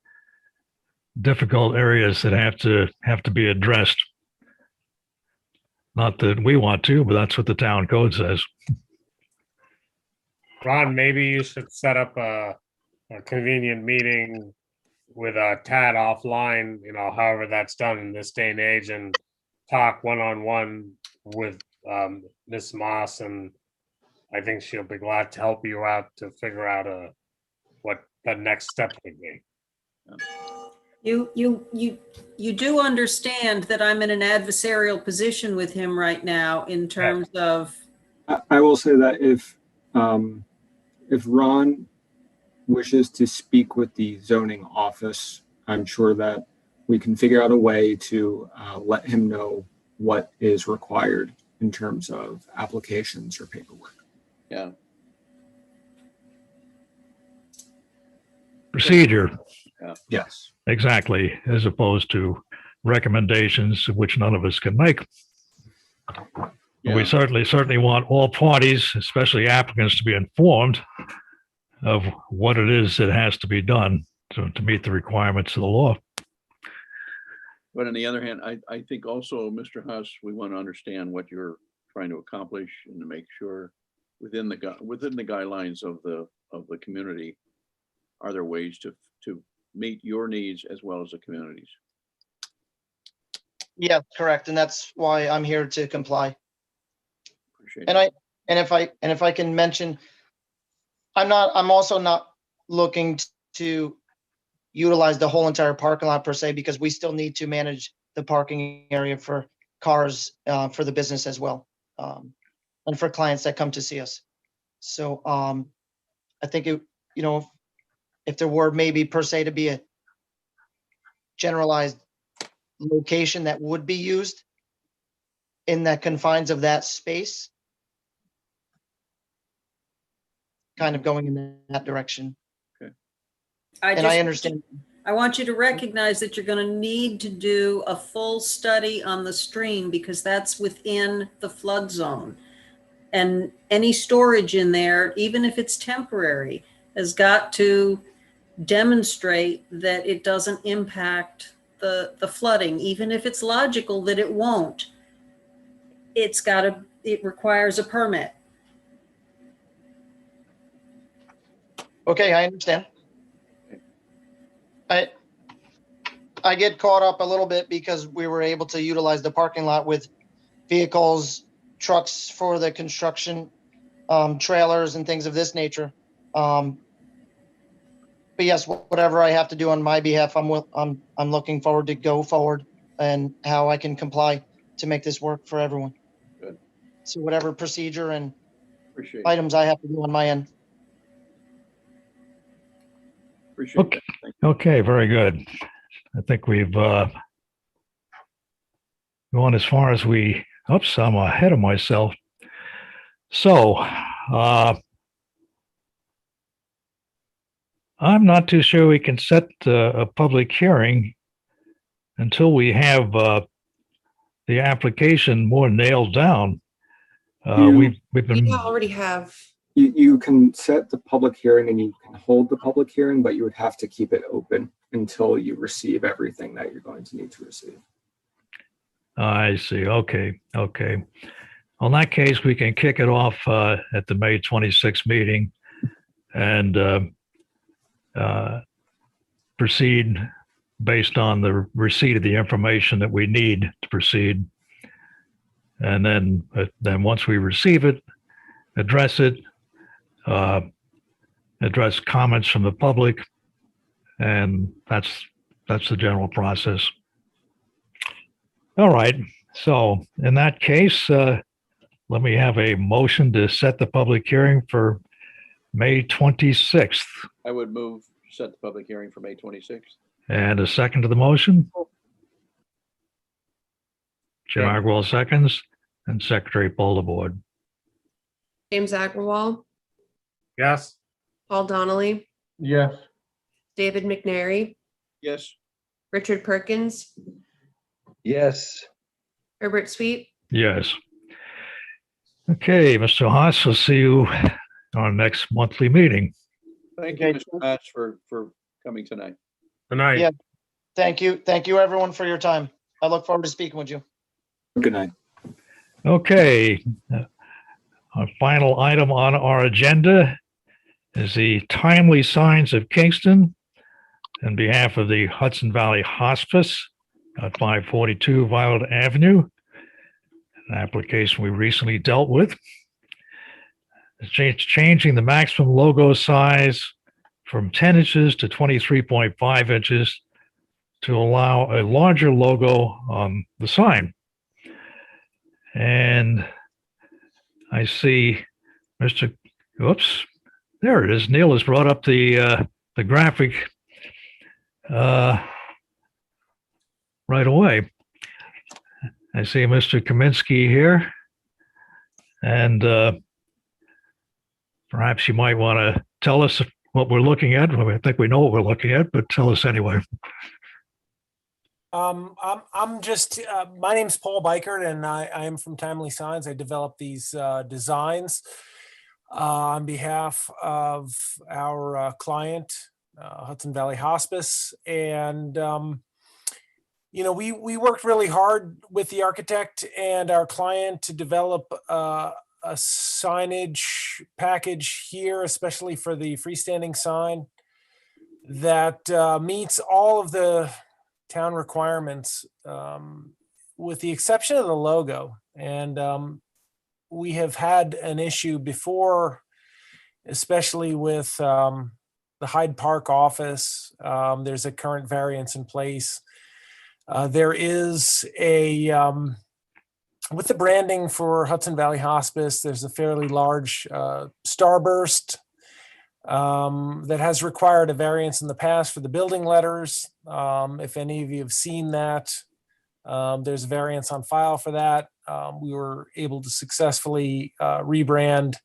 difficult areas that have to be addressed. Not that we want to, but that's what the town code says. Ron, maybe you should set up a convenient meeting with Tad offline, however that's done in this day and age, and talk one-on-one with Ms. Moss, and I think she'll be glad to help you out to figure out what the next step would be. You do understand that I'm in an adversarial position with him right now in terms of, I will say that if Ron wishes to speak with the zoning office, I'm sure that we can figure out a way to let him know what is required in terms of applications or paperwork. Yeah. Procedure, Yes. exactly, as opposed to recommendations which none of us can make. Yeah. We certainly want all parties, especially applicants, to be informed of what it is that has to be done to meet the requirements of the law. But on the other hand, I think also, Mr. Huss, we want to understand what you're trying to accomplish and to make sure within the guidelines of the community, are there ways to meet your needs as well as the community's? Yeah, correct. And that's why I'm here to comply. Appreciate And it. if I can mention, I'm also not looking to utilize the whole entire parking lot per se, because we still need to manage the parking area for cars, for the business as well. And for clients that come to see us. So, I think if there were maybe per se to be a generalized location that would be used in the confines of that space, kind of going in that direction. And I understand. I want you to recognize that you're going to need to do a full study on the stream because that's within the flood zone. And any storage in there, even if it's temporary, has got to demonstrate that it doesn't impact the flooding, even if it's logical that it won't. It requires a permit. Okay, I understand. I get caught up a little bit because we were able to utilize the parking lot with vehicles, trucks for the construction, trailers and things of this nature. But yes, whatever I have to do on my behalf, I'm looking forward to go forward and how I can comply to make this work for everyone. Good. So whatever procedure and Appreciate it. items I have to do on my end. Appreciate Okay. that. Thank you. Okay, very good. I think we've gone as far as oops, I'm ahead of myself. So, I'm not too sure we can set a public hearing until we have the application more nailed down. We've been, We already have. You can set the public hearing and you can hold the public hearing, but you would have to keep it open until you receive everything that you're going to need to receive. I see. Okay. In that case, we can kick it off at the May 26th meeting and proceed based on the receipt of the information that we need to proceed. And then once we receive it, address it, address comments from the public, and that's the general process. All right. So in that case, let me have a motion to set the public hearing for May 26th. I would move, set the public hearing for May 26th. And a second to the motion. Jim Agrawal seconds, and Secretary poll the board. James Agrawal, Yes. Paul Donnelly, Yes. David McNary, Yes. Richard Perkins, Yes. Herbert Sweet. Yes. Okay, Mr. Haas, we'll see you on our next monthly meeting. Thank you, Mr. Hatch, for coming tonight. Good night. Yeah. Thank you. Thank you, everyone, for your time. I look forward to speaking with you. Good night. Okay. Our final item on our agenda is the timely signs of Kingston on behalf of the Hudson Valley Hospice at 542 Violet Avenue, an application we recently dealt with. It's changing the maximum logo size from 10 inches to 23.5 inches to allow a larger logo on the sign. And I see Mr. Oops, there it is. Neil has brought up the graphic right away. I see Mr. Kaminsky here, and perhaps you might want to tell us what we're looking at. Well, I think we know what we're looking at, but tell us anyway. I'm just, my name's Paul Bikert, and I am from Timely Signs. I develop these designs on behalf of our client, Hudson Valley Hospice. And, you know, we worked really hard with the architect and our client to develop a signage package here, especially for the freestanding sign, that meets all of the town requirements, with the exception of the logo. And we have had an issue before, especially with the Hyde Park office. There's a current variance in place. There is a, with the branding for Hudson Valley Hospice, there's a fairly large starburst that has required a variance in the past for the building letters. If any of you have seen that, there's a variance on file for that. We were able to successfully rebrand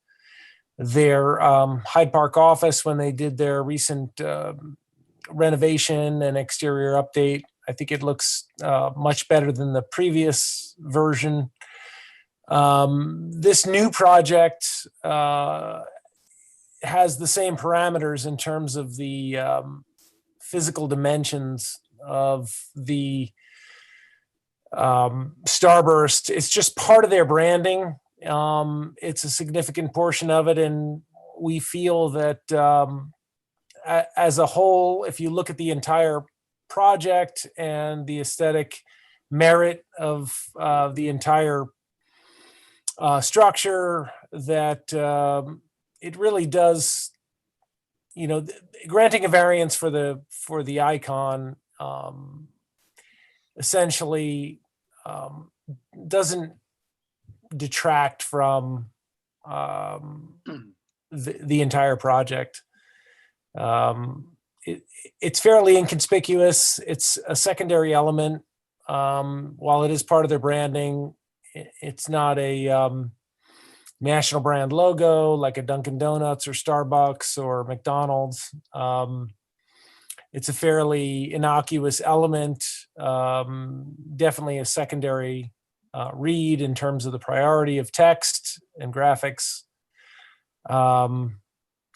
their Hyde Park office when they did their recent renovation and exterior update. I think it looks much better than the previous version. This new project has the same parameters in terms of the physical dimensions of the starburst. It's just part of their branding. It's a significant portion of it, and we feel that as a whole, if you look at the entire project and the aesthetic merit of the entire structure, that it really does, you know, granting a variance for the icon essentially doesn't detract from the entire project. It's fairly inconspicuous. It's a secondary element. While it is part of their branding, it's not a national brand logo like a Dunkin' Donuts or Starbucks or McDonald's. It's a fairly innocuous element, definitely a secondary read in terms of the priority of text and graphics.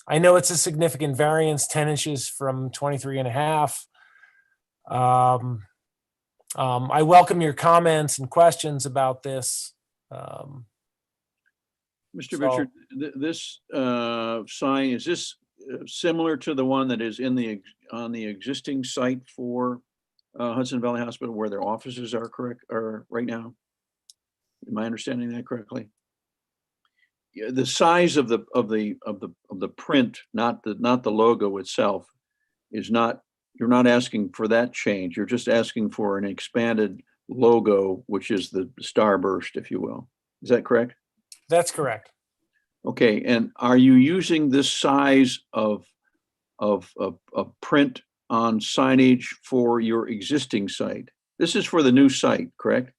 I know it's a significant variance, 10 inches from 23 and a half. I welcome your comments and questions about this. Mr. Richard, this sign, is this similar to the one that is on the existing site for Hudson Valley Hospital, where their offices are right now? Am I understanding that correctly? Yeah, the size of the print, not the logo itself, is not. You're not asking for that change. You're just asking for an expanded logo, which is the starburst, if you will. Is that correct? That's correct. Okay, and are you using this size of print on signage for your existing site? This is for the new site, correct?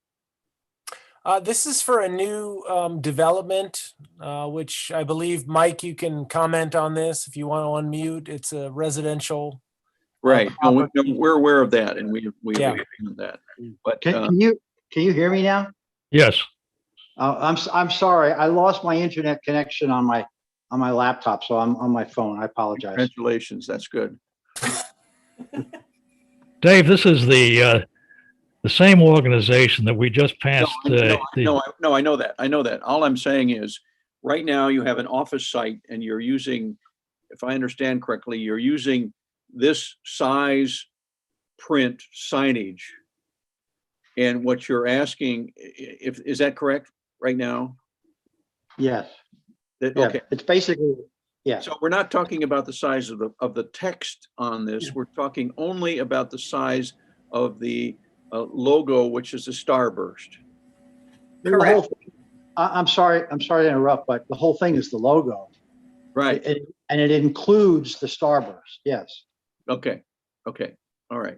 This is for a new development, which I believe, Mike, you can comment on this if you want to unmute. It's a residential. Right. No, we're aware of that, and we Yeah. understand that. But Can you hear me now? Yes. I'm sorry. I lost my internet connection on my laptop, so I'm on my phone. I apologize. Congratulations. That's good. Dave, this is the same organization that we just passed. No, I know that. I know that. All I'm saying is, right now you have an office site, and you're using, if I understand correctly, you're using this size print signage. And what you're asking, is that correct right now? Yes. Okay. Yeah, it's basically, yeah. So we're not talking about the size of the text on this. We're talking only about the size of the logo, which is a starburst. The whole thing- I'm sorry to interrupt, but the whole thing is the logo. Right. And it includes the starburst, yes. Okay. Okay. All right.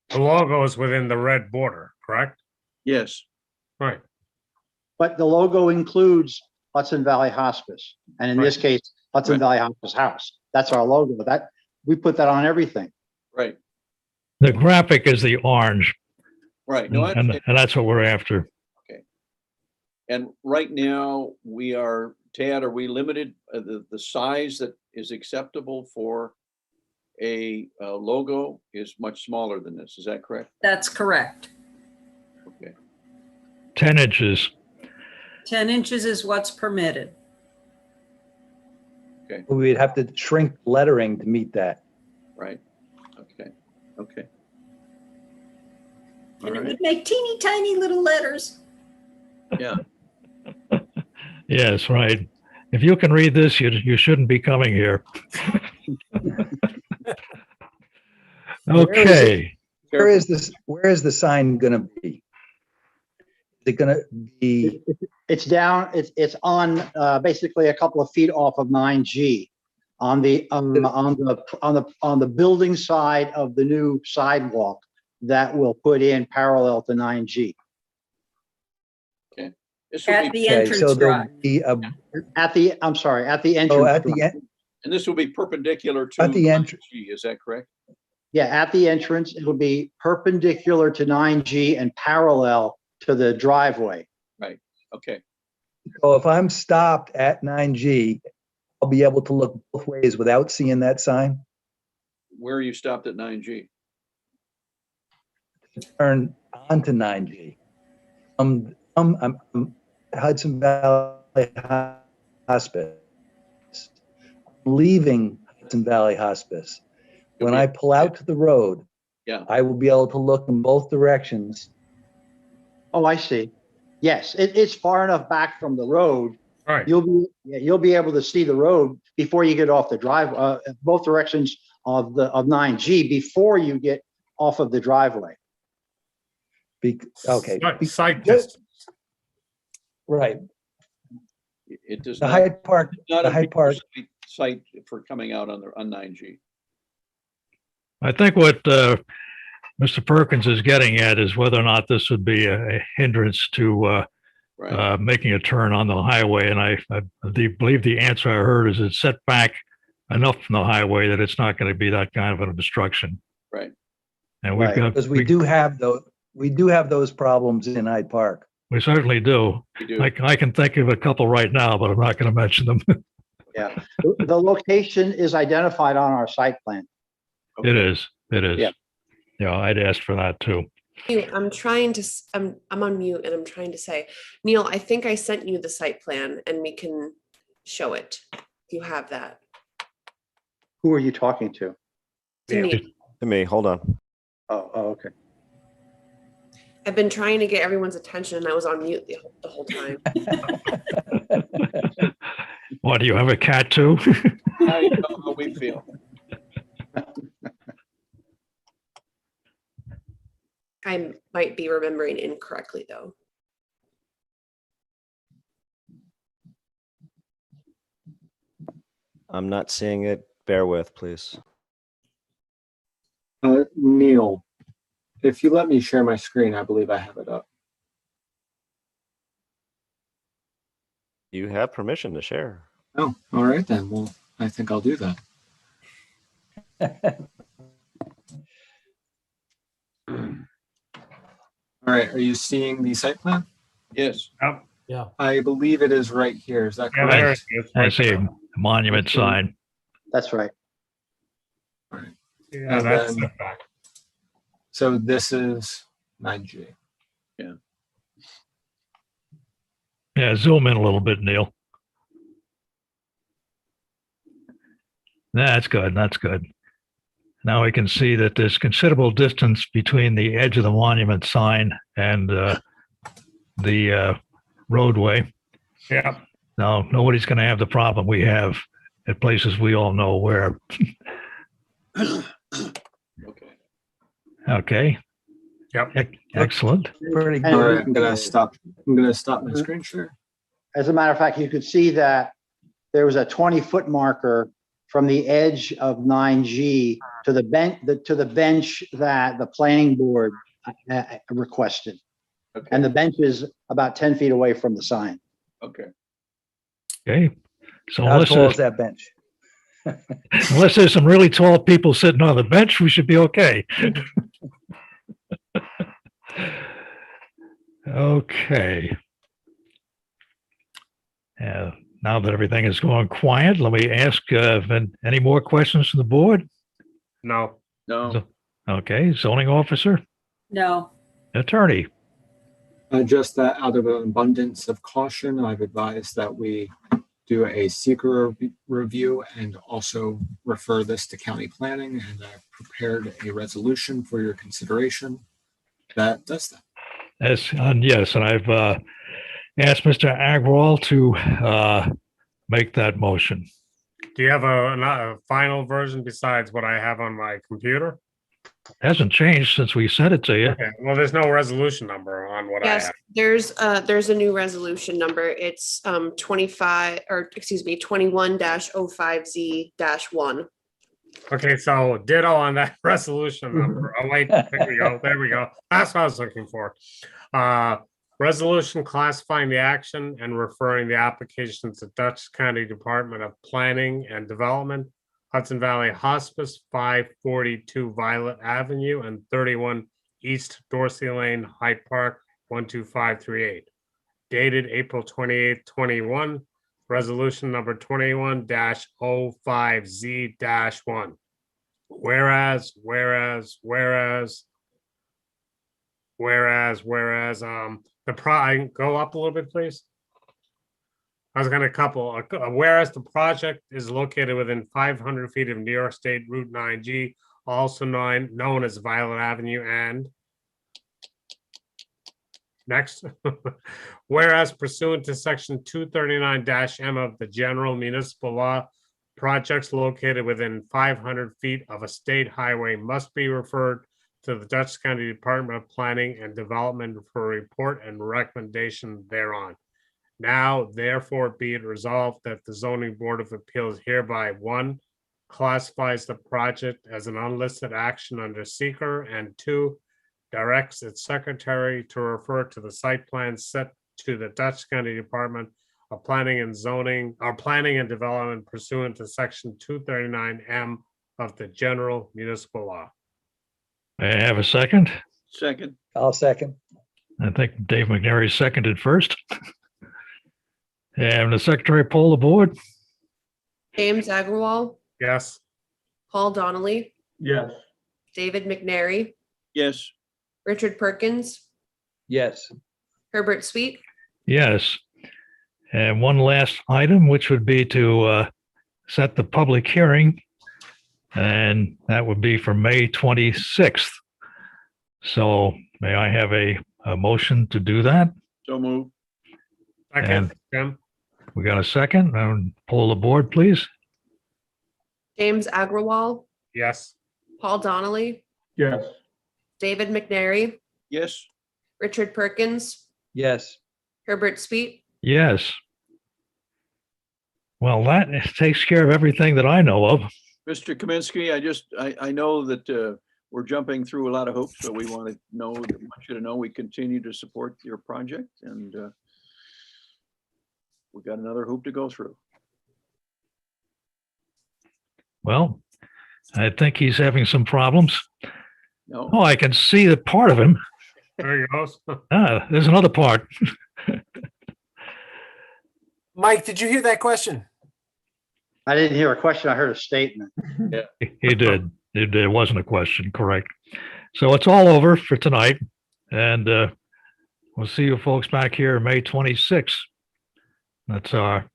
The logo is within the red border, correct? Yes. Right. But the logo includes Hudson Valley Hospice, and in this case, Hudson Right. Valley Hospice House. That's our logo. That we put that on everything. Right. The graphic is the orange, Right. No, I and understand. that's what we're after. And right now, we are, Tad, are we limited, the size that is acceptable for a logo is much smaller than this, is that correct? That's correct. Okay. 10 inches. 10 inches is what's permitted. Okay. We'd have to shrink lettering to meet that. Right. Okay. Okay. And All it right. would make teeny tiny little letters. Yeah. Yes, right. If you can read this, you shouldn't be coming here. Okay. Where is this? Where is the sign going to be? Is it going to be? It's down. It's on basically a couple of feet off of 9G, on the building side of the new sidewalk that we'll put in parallel to 9G. Okay. At the Okay, entrance so there'll drive. be a, At the entrance. oh, at the drive. end. And this will be perpendicular to At the entrance. 9G, is that correct? Yeah, at the entrance, it'll be perpendicular to 9G and parallel to the driveway. Right. Okay. So if I'm stopped at 9G, I'll be able to look both ways without seeing that sign. Where are you stopped at 9G? Turn onto 9G. I'm Hudson Valley Hospice. Leaving Hudson Valley Hospice. When I pull out to the road, Yeah. I will be able to look in both directions. Oh, I see. Yes, it's far enough back from the road. Right. You'll be able to see the road before you get off the drive, both directions of 9G before you get off of the driveway. Okay. Site distance. Right. It does The not. Hyde Park, Not the a Hyde Park. site for coming out on 9G. I think what Mr. Perkins is getting at is whether or not this would be a hindrance to making a turn on the highway. And I believe the answer I heard is it's set back enough from the highway that it's not going to be that kind of an obstruction. Right. And we've got, Because we do have those problems in Hyde Park. we certainly do. We do. I can think of a couple right now, but I'm not going to mention them. Yeah, the location is identified on our site plan. It is. It is. Yeah. Yeah, I'd asked for that too. I'm trying to, I'm on mute and I'm trying to say, Neil, I think I sent you the site plan and we can show it. You have that. Who are you talking to? To Neil. To me, hold on. Oh, okay. I've been trying to get everyone's attention and I was on mute the whole time. What, do you have a cat too? I know how we feel. I might be remembering incorrectly though. I'm not seeing it. Bear with, please. Neil, if you let me share my screen, I believe I have it up. You have permission to share. Oh, all right then. Well, I think I'll do that. All right, are you seeing the site plan? Yes. Yep. Yeah. I believe it is right here. Is that Yeah, correct? there it is. I Right see there. a monument sign. That's right. Yeah, And that's then- the fact. So this is 9G. Yeah, zoom in a little bit, Neil. That's good. That's good. Now we can see that there's considerable distance between the edge of the monument sign and the roadway. Yeah. Now, nobody's going to have the problem we have at places we all know where. Okay. Okay. Yep. Excellent. Pretty And- All good. right, I'm gonna stop my screen share. As a matter of fact, you could see that there was a 20-foot marker from the edge of 9G to the bench that the planning board requested. Okay, And the bench is about 10 feet away from the sign. okay. Okay. So How tall is that bench? unless there's some really tall people sitting on the bench, we should be okay. Okay. Now that everything is going quiet, let me ask any more questions from the board? No. No, Okay, zoning officer, No. attorney. Just that out of an abundance of caution, I've advised that we do a seeker review and also refer this to county planning, and I've prepared a resolution for your consideration that does that. Yes, and I've asked Mr. Agrawal to make that motion. Do you have a final version besides what I have on my computer? Hasn't changed since we sent it to you. Okay. Well, there's no resolution number on what I Yes, have. there's a new resolution number. It's 21-05Z-1. Okay, so ditto on that resolution number. Oh, wait, there we go. There we go. That's what I was looking for. Resolution classifying the action and referring the application to Dutchess County Department of Planning and Development, Hudson Valley Hospice, 542 Violet Avenue and 31 East Dorsey Lane, Hyde Park, 12538. Dated April 28th, 21. Resolution number 21-05Z-1. Whereas, go up a little bit, please. I was gonna whereas the project is located within 500 feet of New York State Route 9G, also known as Violet Avenue, and next, whereas pursuant to section 239-M of the general municipal law, projects located within 500 feet of a state highway must be referred to the Dutchess County Department of Planning and Development for a report and recommendation thereon. Now, therefore, be it resolved that the Zoning Board of Appeals hereby, 1, classifies the project as an unlisted action under seeker, and 2, directs its secretary to refer to the site plan set to the Dutchess County Department of Planning and Zoning, or Planning and Development pursuant to section 239M of the general municipal law. May I have a second? second, I'll second. I think Dave McNary seconded first. And the secretary poll the board? James Agrawal, Yes. Paul Donnelly, Yes. David McNary, yes, Richard Perkins, Yes. Herbert Sweet, Yes. And one last item, which would be to set the public hearing, and that would be for May 26th. So may I have a motion to do that? so move, Second, Jim. We got a second? Poll the board, please. James Agrawal, Yes. Paul Donnelly, Yes. David McNary, yes, Richard Perkins, Yes. Herbert Sweet. Yes. Well, that takes care of everything that I know of. Mr. Kaminsky, I know that we're jumping through a lot of hoops, but we want you to know we continue to support your project, and we got another hoop to go through. Well, I think he's having some problems. No, Oh, I can see the part of him. There he goes. There's another part. Mike, did you hear that question? I didn't hear a question. I heard a statement. He did. It wasn't a question, correct. So it's all over for tonight. And we'll see you folks back here May 26th. That's our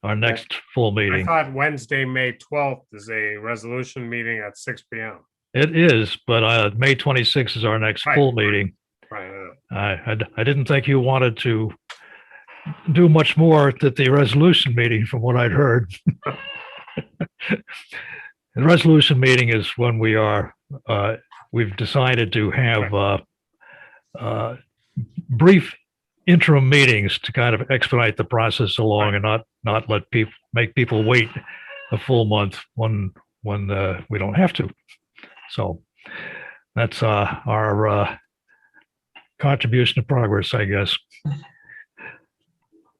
next full I meeting. thought Wednesday, May 12th is a resolution meeting at 6 p.m. It is, but May 26th is our next Right. full meeting. Right. I didn't think you wanted to do much more at the resolution meeting from what I'd heard. The resolution meeting is when we are we've decided to have brief interim meetings to kind of expedite the process along and not let people make people wait a full month when we don't have to. So that's our contribution to progress, I guess.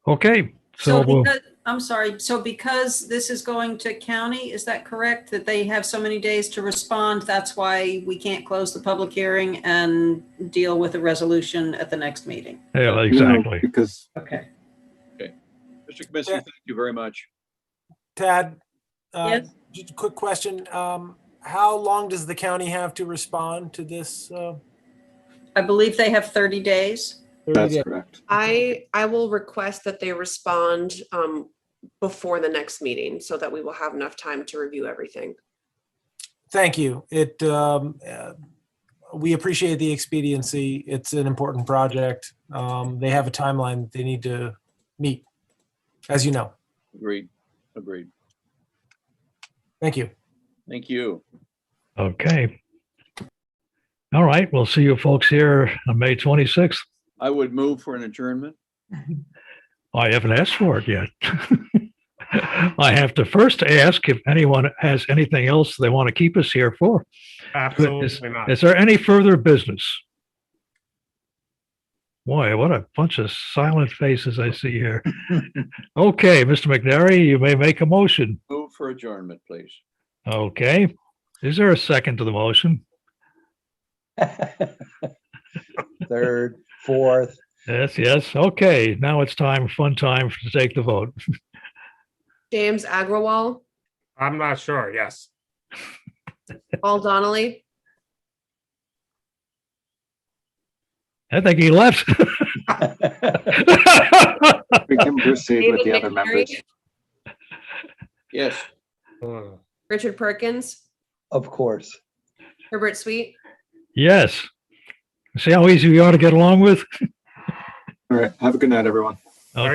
Okay, So so because, I'm sorry, so because this is going to county, is that correct? That they have so many days to respond, that's why we can't close the public hearing and deal with a resolution at the next meeting? yeah, exactly. Because Okay. Mr. Kaminsky, thank you very much. Tad, Yes. just a quick question. How long does the county have to respond to this? I believe they have 30 days. 30 that's days? correct. I will request that they respond before the next meeting so that we will have enough time to review everything. Thank you. We appreciate the expediency. It's an important project. They have a timeline that they need to meet, as you know. Agreed. Thank you. Thank you. Okay. All right, we'll see you folks here on May 26th. I would move for an adjournment. I haven't asked for it yet. I have to first ask if anyone has anything else they want to keep us here for. Absolutely not. Is there any further business? Boy, what a bunch of silent faces I see here. Okay, Mr. McNary, you may make a motion. Move for adjournment, please. Okay. Is there a second to the motion? Third, fourth. Yes. Okay, now it's fun time to take the vote. James Agrawal, I'm not sure. Yes. Paul Donnelly, I think he left. We can proceed with David the other McNary? members. Yes. Richard Perkins, Of course. Herbert Sweet, Yes. See how easy we are to get along with? All right. Have a good night, everyone.